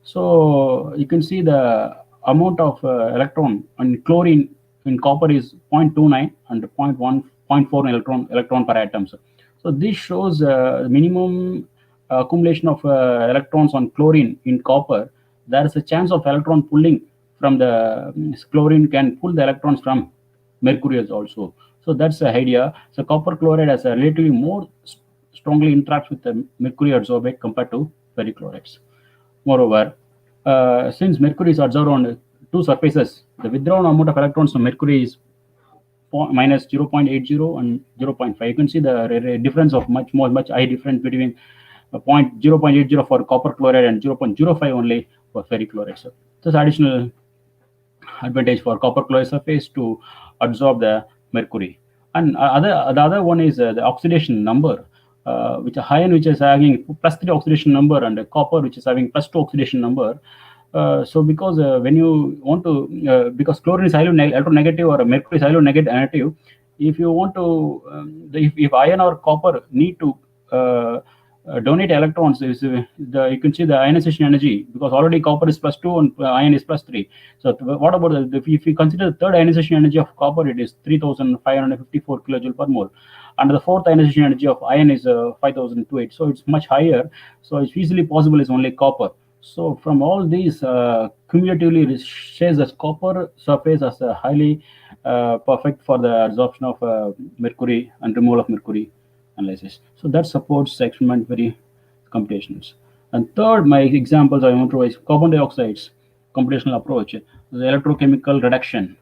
So you can see the amount of electron in chlorine in copper is 0.29 and 0.4 electron per atom. So this shows minimum accumulation of electrons on chlorine in copper. There is a chance of electron pulling from the chlorine can pull the electrons from mercury also. So that's the idea. So copper chloride has a relatively more strongly interacts with the mercury adsorbate compared to ferric chlorides. Moreover, since mercury is adsorbed on two surfaces, the withdrawn amount of electrons from mercury is minus 0.80 and 0.5. You can see the difference of much high difference between 0.80 for copper chloride and 0.05 only for ferric chloride. So this additional advantage for copper chloride surface to absorb the mercury. And the other one is the oxidation number, which a iron which is having +3 oxidation number and a copper which is having +2 oxidation number. So because when you want to, because chlorine is highly electronegative or mercury is highly negative, if you want to, if iron or copper need to donate electrons, you can see the ionization energy, because already copper is +2 and iron is +3. So what about if you consider the third ionization energy of copper, it is 3,554 kilojoule per mole, and the fourth ionization energy of iron is 5,028. So it's much higher. So it's easily possible is only copper. So from all these, cumulatively shares that copper surface as a highly perfect for the absorption of mercury and removal of mercury analysis. So that supports experimentary computations. And third, my examples I want to is carbon dioxide's computational approach, the electrochemical reduction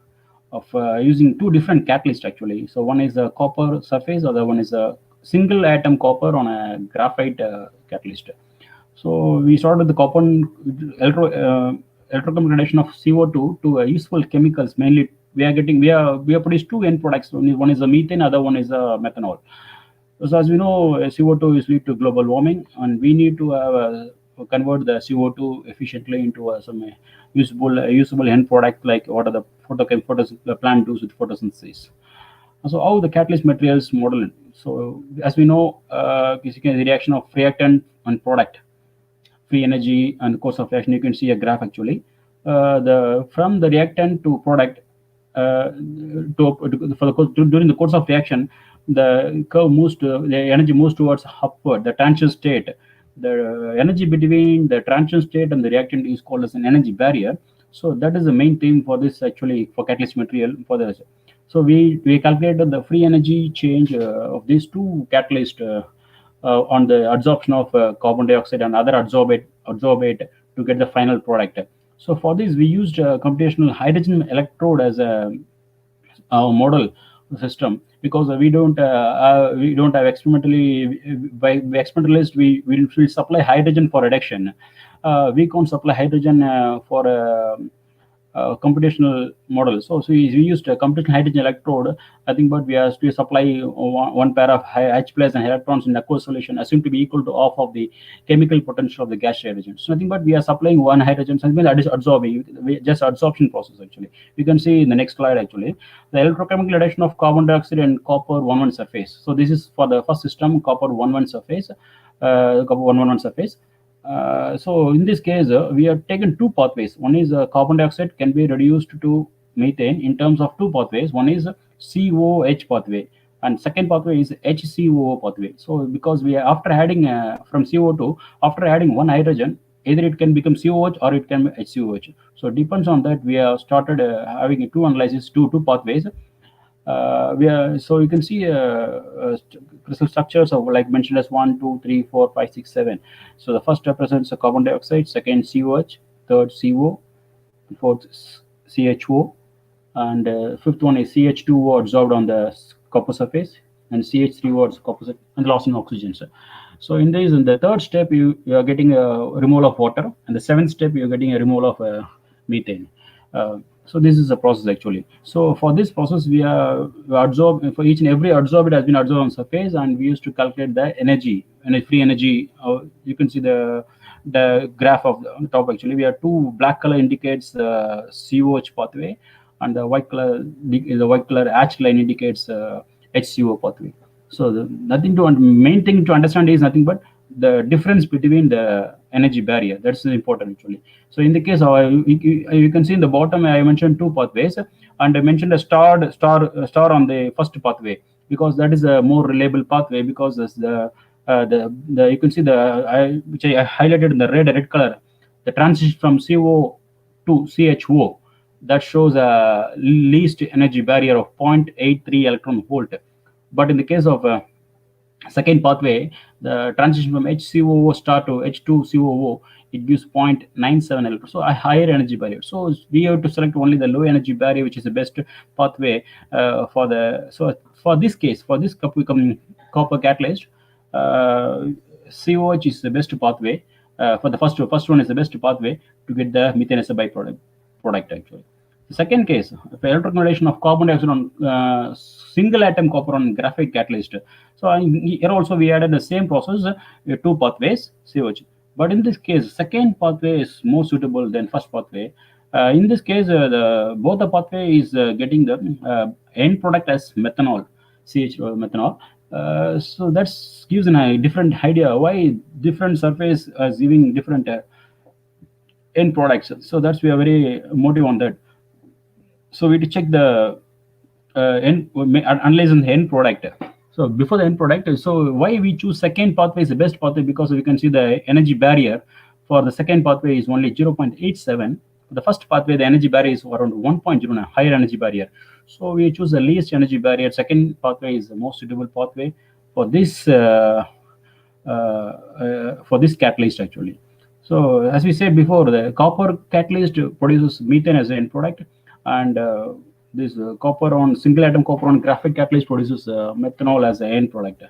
of using two different catalysts actually. So one is a copper surface, other one is a single atom copper on a graphite catalyst. So we started the copper electrochemical reduction of CO2 to useful chemicals. Mainly, we are produced two end products. One is a methane, other one is a methanol. So as we know, CO2 is lead to global warming, and we need to convert the CO2 efficiently into some usable end product, like what are the plant does with photosynthesis. So how the catalyst materials model. So as we know, basically the reaction of reactant and product, free energy and course of reaction. You can see a graph actually. From the reactant to product, during the course of reaction, the curve moves the energy moves towards upward, the transition state. The energy between the transition state and the reactant is called as an energy barrier. So that is the main theme for this actually for catalyst material for this. So we calculated the free energy change of these two catalysts on the adsorption of carbon dioxide and other adsorbate to get the final product. So for this we used computational hydrogen electrode as a model system, because we don't have experimentally by experimentalist we will supply hydrogen for reduction. We can't supply hydrogen for computational model. So we used a computational hydrogen electrode, I think, but we have to supply one pair of H plus and electrons in aqueous solution assumed to be equal to half of the chemical potential of the gas hydrogen. So nothing but we are supplying one hydrogen, something that is absorbing, just adsorption process actually. You can see in the next slide actually the electrochemical reduction of carbon dioxide and copper 1,1 surface. So this is for the first system, copper 1,1 surface, copper 1,1 surface. So in this case, we have taken two pathways. One is carbon dioxide can be reduced to methane in terms of two pathways. One is COH pathway, and second pathway is HCOO pathway. So because we are after adding from CO2, after adding one hydrogen, either it can become COH or it can be HCOH. So depends on that. We have started having two analysis, two pathways. So you can see crystal structures of like mentioned as 1, 2, 3, 4, 5, 6, 7. So the first represents a carbon dioxide, second COH, third CO, fourth CHO, and fifth one is CH2O absorbed on the copper surface, and CH3O is copper and lost in oxygen. So in the third step, you are getting a removal of water, and the seventh step you are getting a removal of methane. So this is the process actually. So for this process, we absorb for each and every adsorbed has been absorbed on surface, and we used to calculate the energy and free energy. You can see the graph of the top actually. We have two black color indicates the COH pathway, and the white color hatched line indicates HCO pathway. So main thing to understand is nothing but the difference between the energy barrier. That's important actually. So in the case of you can see in the bottom I mentioned two pathways, and I mentioned a star on the first pathway because that is a more reliable pathway, because you can see which I highlighted in the red color, the transition from CO to CHO, that shows a least energy barrier of 0.83 electron volt. But in the case of second pathway, the transition from HCOO star to H2COO, it gives 0.97 electron, so a higher energy barrier. So we have to select only the low energy barrier, which is the best pathway for the. So for this case, for this copper catalyst, COH is the best pathway. For the first one is the best pathway to get the methane as a byproduct actually. The second case, electrochlorination of carbon dioxide on single atom copper on graphite catalyst. So here also we added the same process, two pathways, COH. But in this case, second pathway is more suitable than first pathway. In this case, both the pathway is getting the end product as methanol, methanol. So that gives a different idea why different surface is giving different end products. So that's we are very motive on that. So we to check the analyze on the end product. So before the end product, so why we choose second pathway is the best pathway, because we can see the energy barrier for the second pathway is only 0.87. For the first pathway, the energy barrier is around 1.09, higher energy barrier. So we choose the least energy barrier. Second pathway is the most suitable pathway for this catalyst actually. So as we said before, the copper catalyst produces methane as an end product, and this copper on single atom copper on graphite catalyst produces methanol as an end product.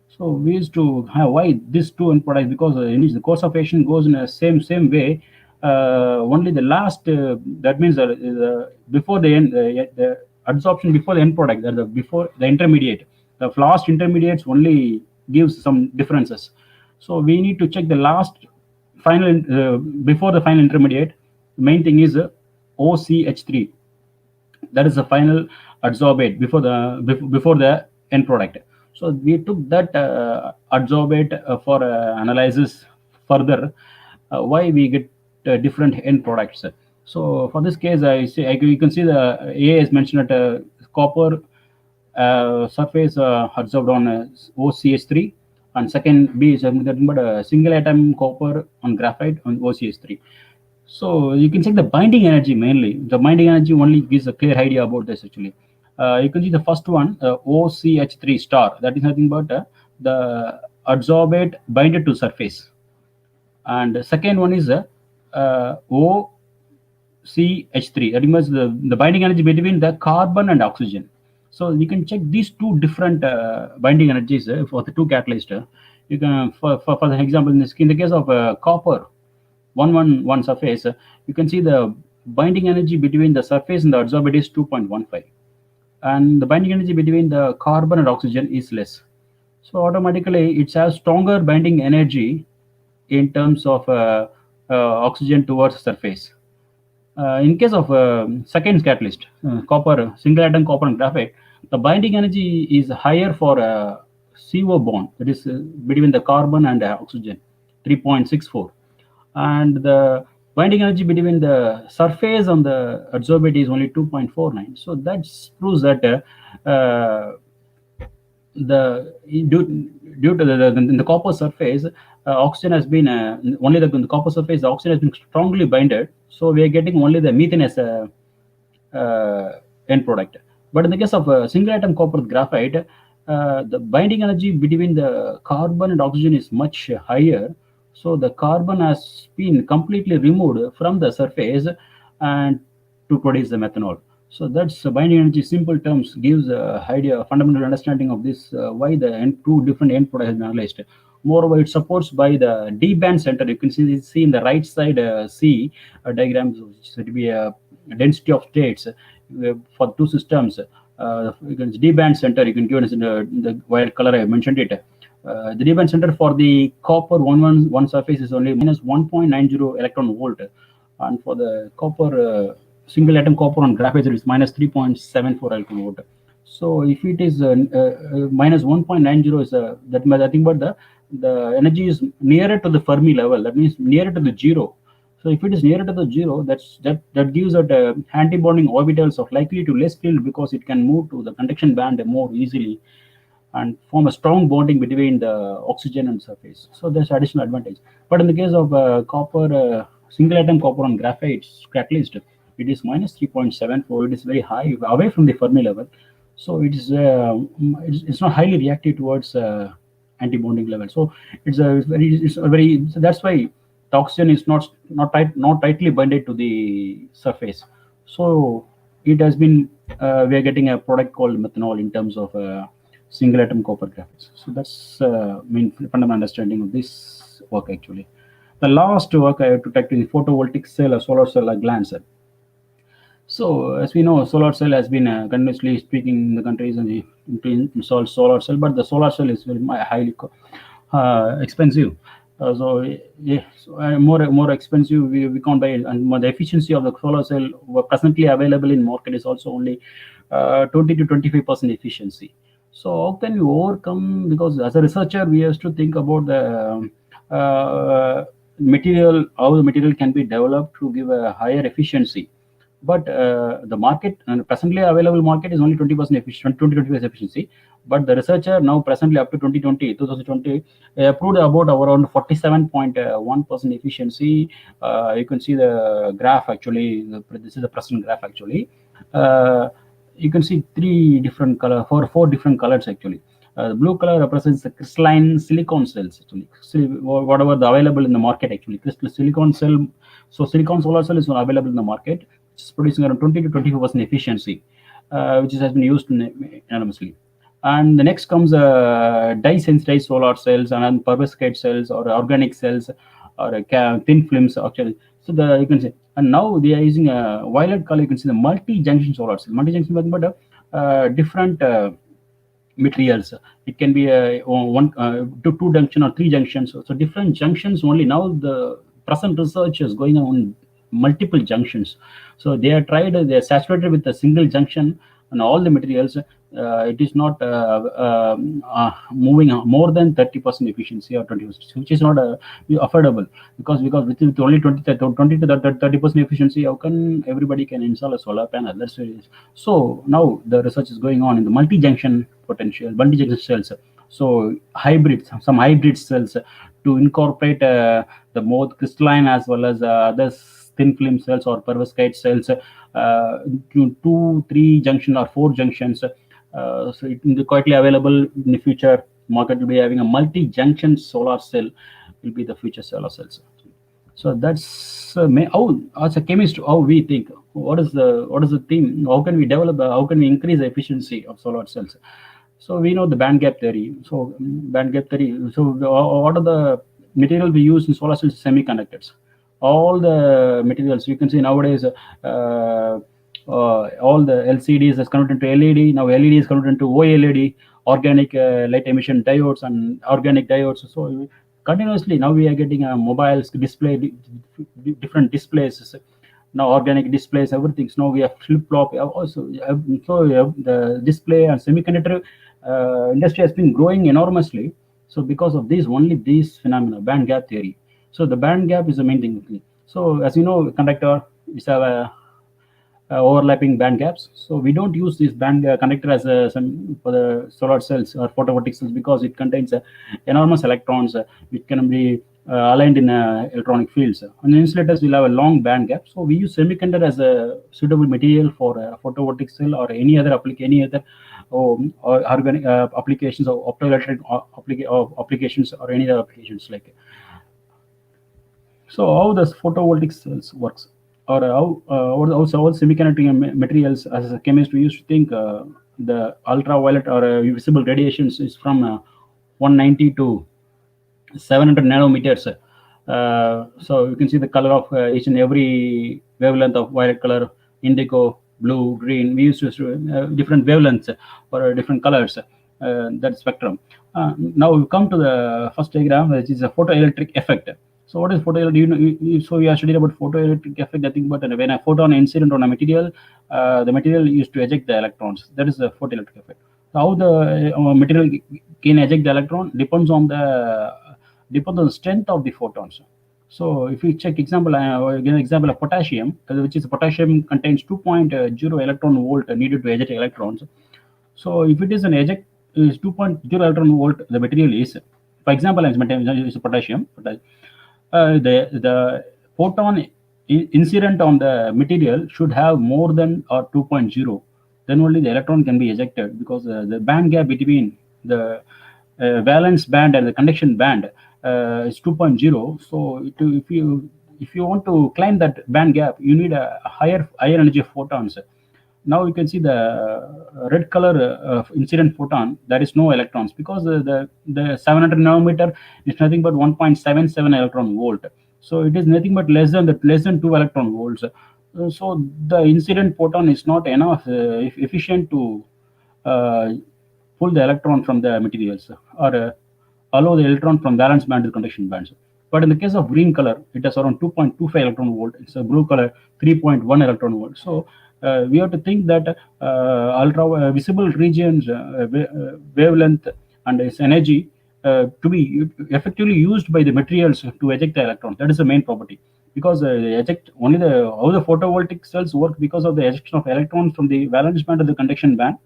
So we used to have why these two end products, because the course of action goes in a same way. Only the last that means before the end, the adsorption before the end product, before the intermediate, the last intermediates only gives some differences. So we need to check the last final before the final intermediate. The main thing is OCH3. That is the final adsorbate before the end product. So we took that adsorbate for analysis further. Why we get different end products. So for this case, you can see the A is mentioned at copper surface adsorbed on OCH3, and second B is nothing but a single atom copper on graphite on OCH3. So you can check the binding energy mainly. The binding energy only gives a clear idea about this actually. You can see the first one, OCH3 star, that is nothing but the adsorbate binded to surface. And the second one is OCH3, that means the binding energy between the carbon and oxygen. So you can check these two different binding energies for the two catalysts. You can, for the example, in the case of copper 111 surface, you can see the binding energy between the surface and the adsorbate is 2.15, and the binding energy between the carbon and oxygen is less. So automatically it has stronger binding energy in terms of oxygen towards surface. In case of second catalyst, copper, single atom copper and graphite, the binding energy is higher for CO bond, that is between the carbon and oxygen, 3.64, and the binding energy between the surface and the adsorbate is only 2.49. So that proves that due to the copper surface, oxygen has been only the copper surface. The oxygen has been strongly binded, so we are getting only the methane as a end product. But in the case of single atom copper graphite, the binding energy between the carbon and oxygen is much higher. So the carbon has been completely removed from the surface and to produce the methanol. So that's binding energy. Simple terms gives a idea, fundamental understanding of this. Why the two different end products have been analyzed. Moreover, it supports by the D band center. You can see in the right side C diagrams, which would be a density of states for two systems. You can D band center. You can give it in the white color. I mentioned it. The D band center for the copper 111 surface is only minus 1.90 electron volt, and for the copper single atom copper on graphite it is minus 3.74 electron volt. So if it is minus 1.90 is that nothing but the energy is nearer to the Fermi level. That means nearer to the zero. So if it is nearer to the zero, that gives that anti-bonding orbitals of likely to less field because it can move to the conduction band more easily and form a strong bonding between the oxygen and surface. So there's additional advantage. But in the case of copper, single atom copper on graphite catalyst, it is minus 3.74. It is very high, away from the Fermi level. So it is it's not highly reactive towards anti-bonding level. So it's a very so that's why the oxygen is not tightly bonded to the surface. So it has been we are getting a product called methanol in terms of single atom copper graphites. So that's main fundamental understanding of this work actually. The last work I have to take to the photovoltaic cell or solar cell like gland cell. So as we know, solar cell has been continuously speaking in the countries and to install solar cell, but the solar cell is very highly expensive. So more expensive we can't buy it, and the efficiency of the solar cell presently available in market is also only 20 to 25% efficiency. So how can we overcome? Because as a researcher, we have to think about the material, how the material can be developed to give a higher efficiency. But the market presently available market is only 20% efficient, 20-25% efficiency. But the researcher now presently up to 2020 proved about around 47.1% efficiency. You can see the graph actually. This is the present graph actually. You can see four different colors actually. The blue color represents the crystalline silicon cells actually. Whatever the available in the market actually. Crystal silicon cell. So silicon solar cell is available in the market. It's producing around 20 to 25% efficiency, which has been used enormously. And the next comes dye-sensitized solar cells and perovskite cells or organic cells or thin films actually. So you can see, and now they are using a violet color. You can see the multi-junction solar cell. Multi-junction, but different materials. It can be two junction or three junctions. So different junctions only. Now the present research is going on multiple junctions. So they are saturated with a single junction and all the materials. It is not moving more than 30% efficiency or 20%, which is not affordable because with only 20 to 30% efficiency, how can everybody can install a solar panel? That's very, so now the research is going on in the multi-junction cells. So some hybrid cells to incorporate the both crystalline as well as other thin film cells or perovskite cells to 2, 3 junction or 4 junctions. So it will be quietly available in the future. Market will be having a multi-junction solar cell. Will be the future solar cells. So that's as a chemist, how we think. What is the theme? How can we develop? How can we increase the efficiency of solar cells? So we know the band gap theory. So what are the materials we use in solar cells? Semiconductors. All the materials you can see nowadays, all the LCDs has converted into LED. Now LED is converted into OLED, organic light emission diodes and organic diodes. So continuously now we are getting mobiles display, different displays. Now organic displays, everything. So now we have flip-flop. Also, so the display and semiconductor industry has been growing enormously. So because of these phenomena, band gap theory. So the band gap is the main thing. So as you know, conductor is have overlapping band gaps. So we don't use this band connector as some for the solar cells or photovoltaic cells because it contains enormous electrons which can be aligned in electronic fields. On the insulators, we'll have a long band gap. So we use semiconductor as a suitable material for a photovoltaic cell or any other or organic applications or optoelectric applications or any other applications like. So how does photovoltaic cells works, or how also all semiconductor materials as a chemist we used to think the ultraviolet or visible radiations is from 190 to 700 nanometers. So you can see the color of each and every wavelength of violet color, indigo, blue, green. We use different wavelengths for different colors. That spectrum. Now we come to the first diagram, which is a photoelectric effect. So what is photoelectric? So we have studied about photoelectric effect. I think, but when a photon incident on a material, the material used to eject the electrons. That is the photoelectric effect. So how the material can eject the electron depends on the strength of the photons. So if we check example, give an example of potassium, which is potassium contains 2.0 electron volt needed to eject electrons. So if it is an eject is 2.0 electron volt, the material is, for example, is potassium. The photon incident on the material should have more than or 2.0. Then only the electron can be ejected, because the band gap between the valence band and the conduction band is 2.0. So if you want to climb that band gap, you need a higher energy of photons. Now you can see the red color incident photon. There is no electrons, because the 700 nanometer is nothing but 1.77 electron volt. So it is nothing but less than 2 electron volts. So the incident photon is not enough efficient to pull the electron from the materials, or allow the electron from valence band to conduction bands. But in the case of green color, it is around 2.25 electron volt. It's a blue color 3.1 electron volt. So we have to think that ultra visible regions wavelength and its energy to be effectively used by the materials to eject the electron. That is the main property, because eject only how the photovoltaic cells work because of the ejection of electrons from the valence band to the conduction band,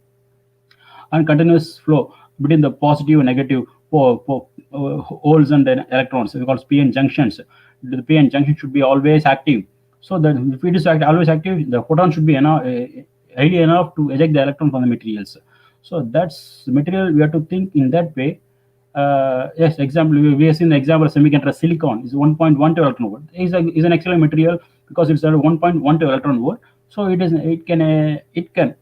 and continuous flow between the positive and negative holes and electrons. We call p-n junctions. The p-n junction should be always active. So that if it is always active, the photon should be highly enough to eject the electron from the materials. So that's material we have to think in that way. Yes, example, we have seen the example of semiconductor silicon is 1.12 electron volt. Is an excellent material because it's at 1.12 electron volt. So it can eject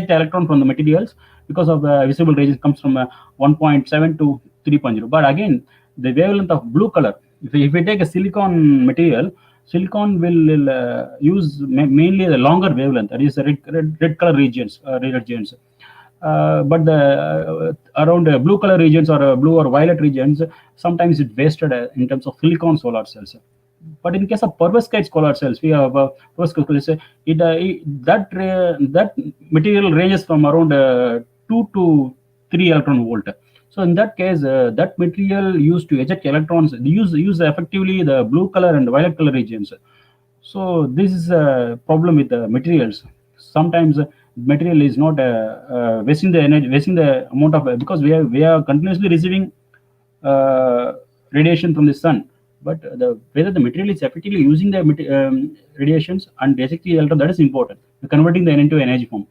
the electron from the materials because of the visible range comes from 1.7 to 3.0. But again, the wavelength of blue color, if we take a silicon material, silicon will use mainly the longer wavelength, that is the red color regions. But the around blue color regions or blue or violet regions, sometimes it's wasted in terms of silicon solar cells. But in case of perovskite solar cells, we have that material ranges from around 2 to 3 electron volt. So in that case, that material used to eject electrons use effectively the blue color and violet color regions. So this is a problem with the materials. Sometimes material is not wasting the energy, wasting the amount of, because we are continuously receiving radiation from the sun. But whether the material is effectively using the radiations and ejecting the electron, that is important. We're converting the into energy form.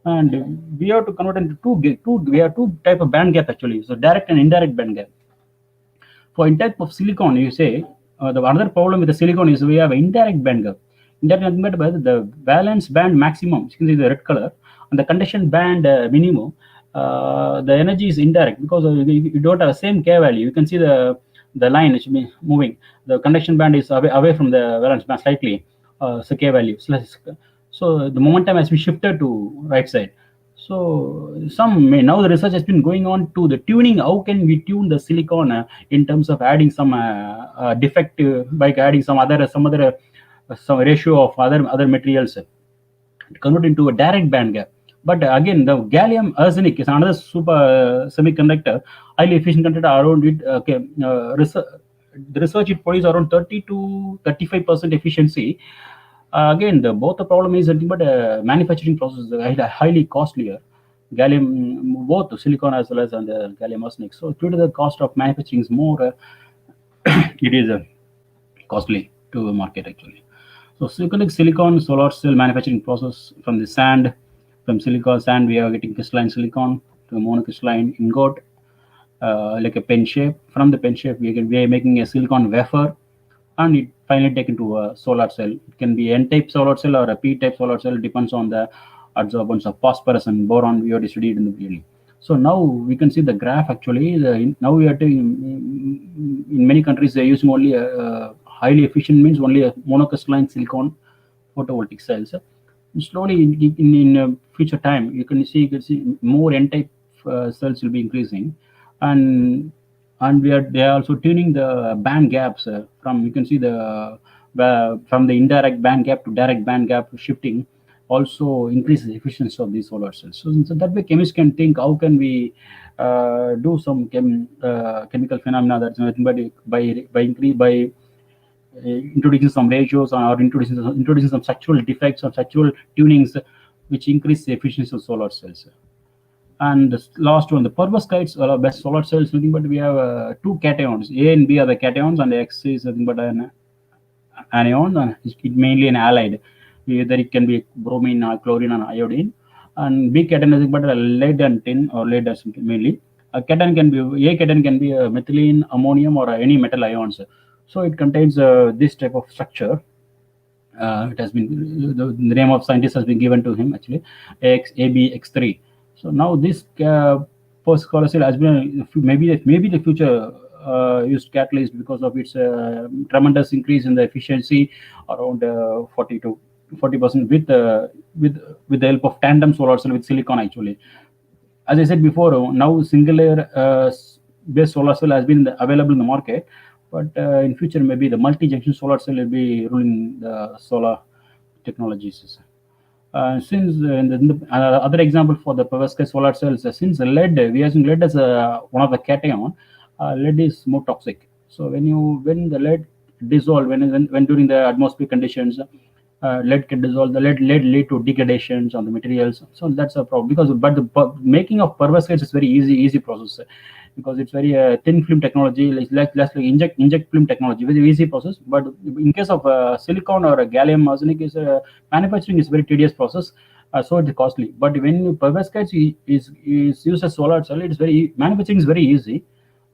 And we have to convert into we have two type of band gap actually. So direct and indirect band gap. For in type of silicon, you say the other problem with the silicon is we have indirect band gap. Indirect band gap, the valence band maximum, you can see the red color, and the conduction band minimum. The energy is indirect because you don't have the same K value. You can see the line is moving. The conduction band is away from the valence band slightly. So K value. So the momentum has been shifted to right side. So now the research has been going on to the tuning. How can we tune the silicon in terms of adding some defect by adding some ratio of other materials to convert into a direct band gap. But again, the gallium arsenic is another super semiconductor, highly efficient conductor around it. the research it produces around 30 to 35% efficiency. Again, both the problem is nothing but manufacturing process is highly costlier. Gallium, both silicon as well as gallium arsenic. So due to the cost of manufacturing is more, it is costly to market actually. So silicon solar cell manufacturing process from the sand, from silicon sand we are getting crystalline silicon to monocrystalline ingot, like a pen shape. From the pen shape we are making a silicon wafer, and it finally taken to a solar cell. It can be N-type solar cell or a P-type solar cell, depends on the adsorbance of phosphorus and boron we already studied in the beginning. So now we can see the graph actually. Now we are taking, in many countries they are using only a highly efficient, means only a monocrystalline silicon photovoltaic cells. Slowly in future time you can see more N-type cells will be increasing, and they are also tuning the band gaps from, you can see the from the indirect band gap to direct band gap shifting also increases the efficiency of these solar cells. So that way chemists can think how can we do some chemical phenomena that's nothing but by introducing some ratios or introducing some structural defects or structural tunings which increase the efficiency of solar cells. And the last one, the perovskites are best solar cells, nothing but we have two cations. A and B are the cations, and X is nothing but an anion, and it mainly an halide. Either it can be bromine, or chlorine, and iodine. And B cation is nothing but a lead and tin, or lead mainly. A cation can be methylene, ammonium, or any metal ions. So it contains this type of structure. It has been the name of scientist has been given to him actually, ABX3. So now this post cell has been maybe the future used catalyst because of its tremendous increase in the efficiency around 40 to 40% with the help of tandem solar cell with silicon actually. As I said before, now single layer based solar cell has been available in the market, but in future maybe the multi-junction solar cell will be ruling the solar technologies. Since in the other example for the perovskite solar cells, since lead, we are using lead as one of the cation, lead is more toxic. So when the lead dissolve, when during the atmospheric conditions, lead can dissolve. The lead lead to degradations on the materials. So that's a problem because the making of perovskites is very easy process because it's very thin film technology, like inject film technology, very easy process. But in case of silicon or gallium arsenic, manufacturing is very tedious process, so it's costly. But when perovskites is used as solar cell, manufacturing is very easy.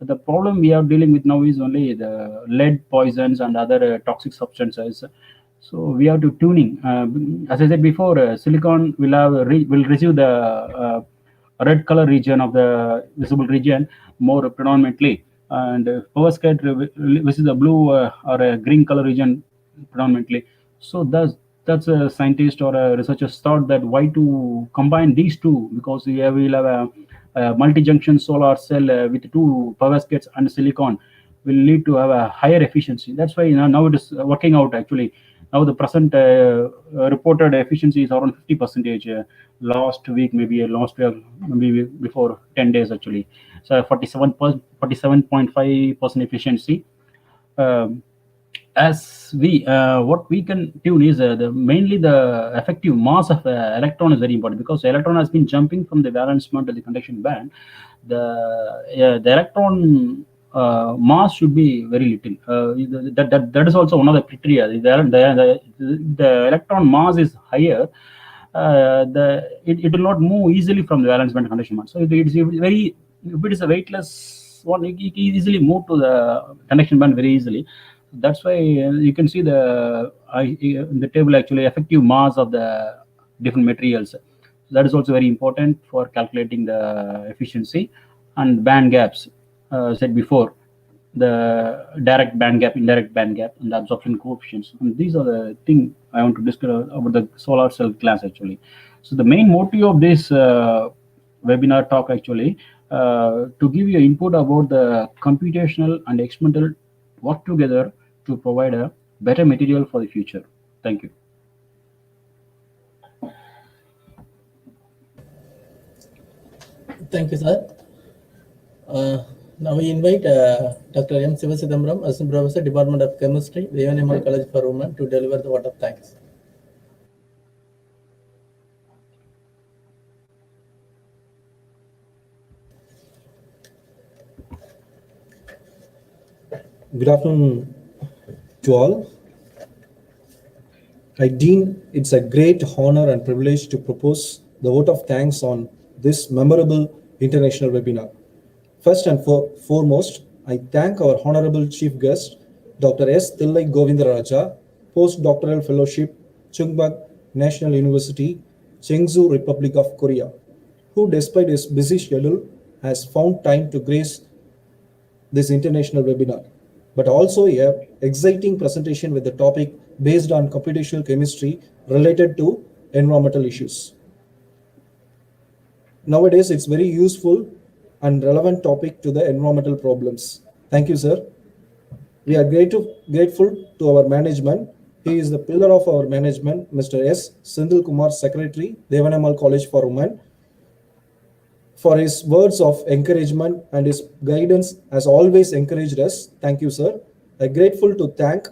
The problem we are dealing with now is only the lead poisons and other toxic substances. So we have to tuning. As I said before, silicon will receive the red color region of the visible region more predominantly, and perovskite which is the blue or a green color region predominantly. So that's a scientist or a researcher thought that why to combine these two, because we will have a multi-junction solar cell with two perovskites and silicon will lead to have a higher efficiency. That's why now it is working out actually. Now the present reported efficiency is around 50%. Last week, maybe before 10 days actually. So 47.5% efficiency. As what we can tune is mainly the effective mass of electron is very important, because the electron has been jumping from the valence band to the conduction band. The electron mass should be very little. That is also one of the criteria. The electron mass is higher, it will not move easily from the valence band to conduction band. So if it is a weightless one, it can easily move to the conduction band very easily. That's why you can see in the table actually effective mass of the different materials. That is also very important for calculating the efficiency. And band gaps, said before, the direct band gap, indirect band gap, and the absorption coefficients. And these are the things I want to discuss about the solar cell class actually. So the main motive of this webinar talk actually to give you input about the computational and experimental work together to provide a better material for the future. Thank you. Thank you, sir. Now we invite Dr. M. Sivasidamram, Assistant Professor, Department of Chemistry, Theivanai Ammal College for Women, to deliver the vote of thanks. Good afternoon to all. I deem it's a great honor and privilege to propose the vote of thanks on this memorable international webinar. First and foremost, I thank our honorable chief guest, Dr. S.Thillai Govindaraja, postdoctoral fellowship, Chungbuk National University, Cheongju, Republic of Korea, who despite his busy schedule has found time to grace this international webinar, but also a exciting presentation with the topic based on computational chemistry related to environmental issues. Nowadays, it's very useful and relevant topic to the environmental problems. Thank you, sir. We are grateful to our management. He is the pillar of our management, Mr. S. Sindhil Kumar, Secretary, Theivanai Ammal College for Women, for his words of encouragement and his guidance has always encouraged us. Thank you, sir. I'm grateful to thank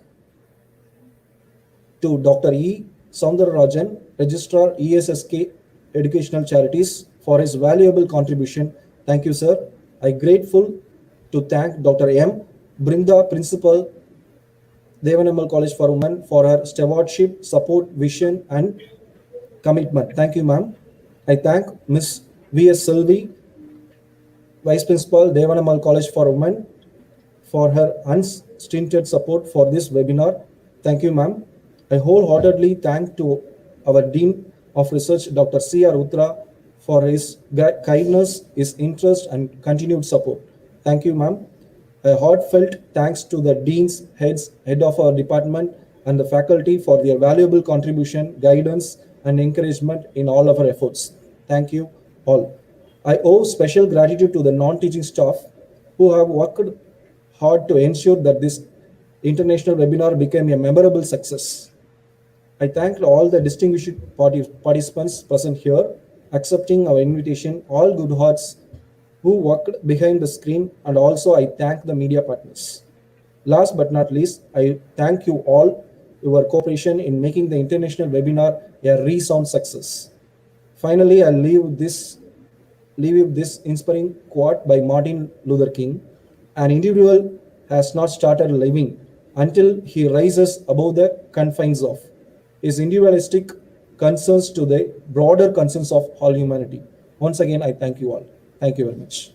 to Dr. E. Soundararajan, Registrar ESSK Educational Charities, for his valuable contribution. Thank you, sir. I'm grateful to thank Dr. M. Brinda, Principal, Theivanai Ammal College for Women, for her stewardship, support, vision, and commitment. Thank you, ma'am. I thank Ms. V.S. Sylvie, Vice Principal, Theivanai Ammal College for Women, for her unstinted support for this webinar. Thank you, ma'am. I wholeheartedly thank to our Dean of Research, Dr. C.R. Utra, for his kindness, his interest, and continued support. Thank you, ma'am. A heartfelt thanks to the deans, head of our department, and the faculty for their valuable contribution, guidance, and encouragement in all of our efforts. Thank you all. I owe special gratitude to the non-teaching staff who have worked hard to ensure that this international webinar became a memorable success. I thank all the distinguished participants present here, accepting our invitation, all good hearts who worked behind the screen, and also I thank the media partners. Last but not least, I thank you all your cooperation in making the international webinar a resound success. Finally, I'll leave you this inspiring quote by Martin Luther King: "An individual has not started living until he rises above the confines of his individualistic concerns to the broader concerns of all humanity." Once again, I thank you all. Thank you very much.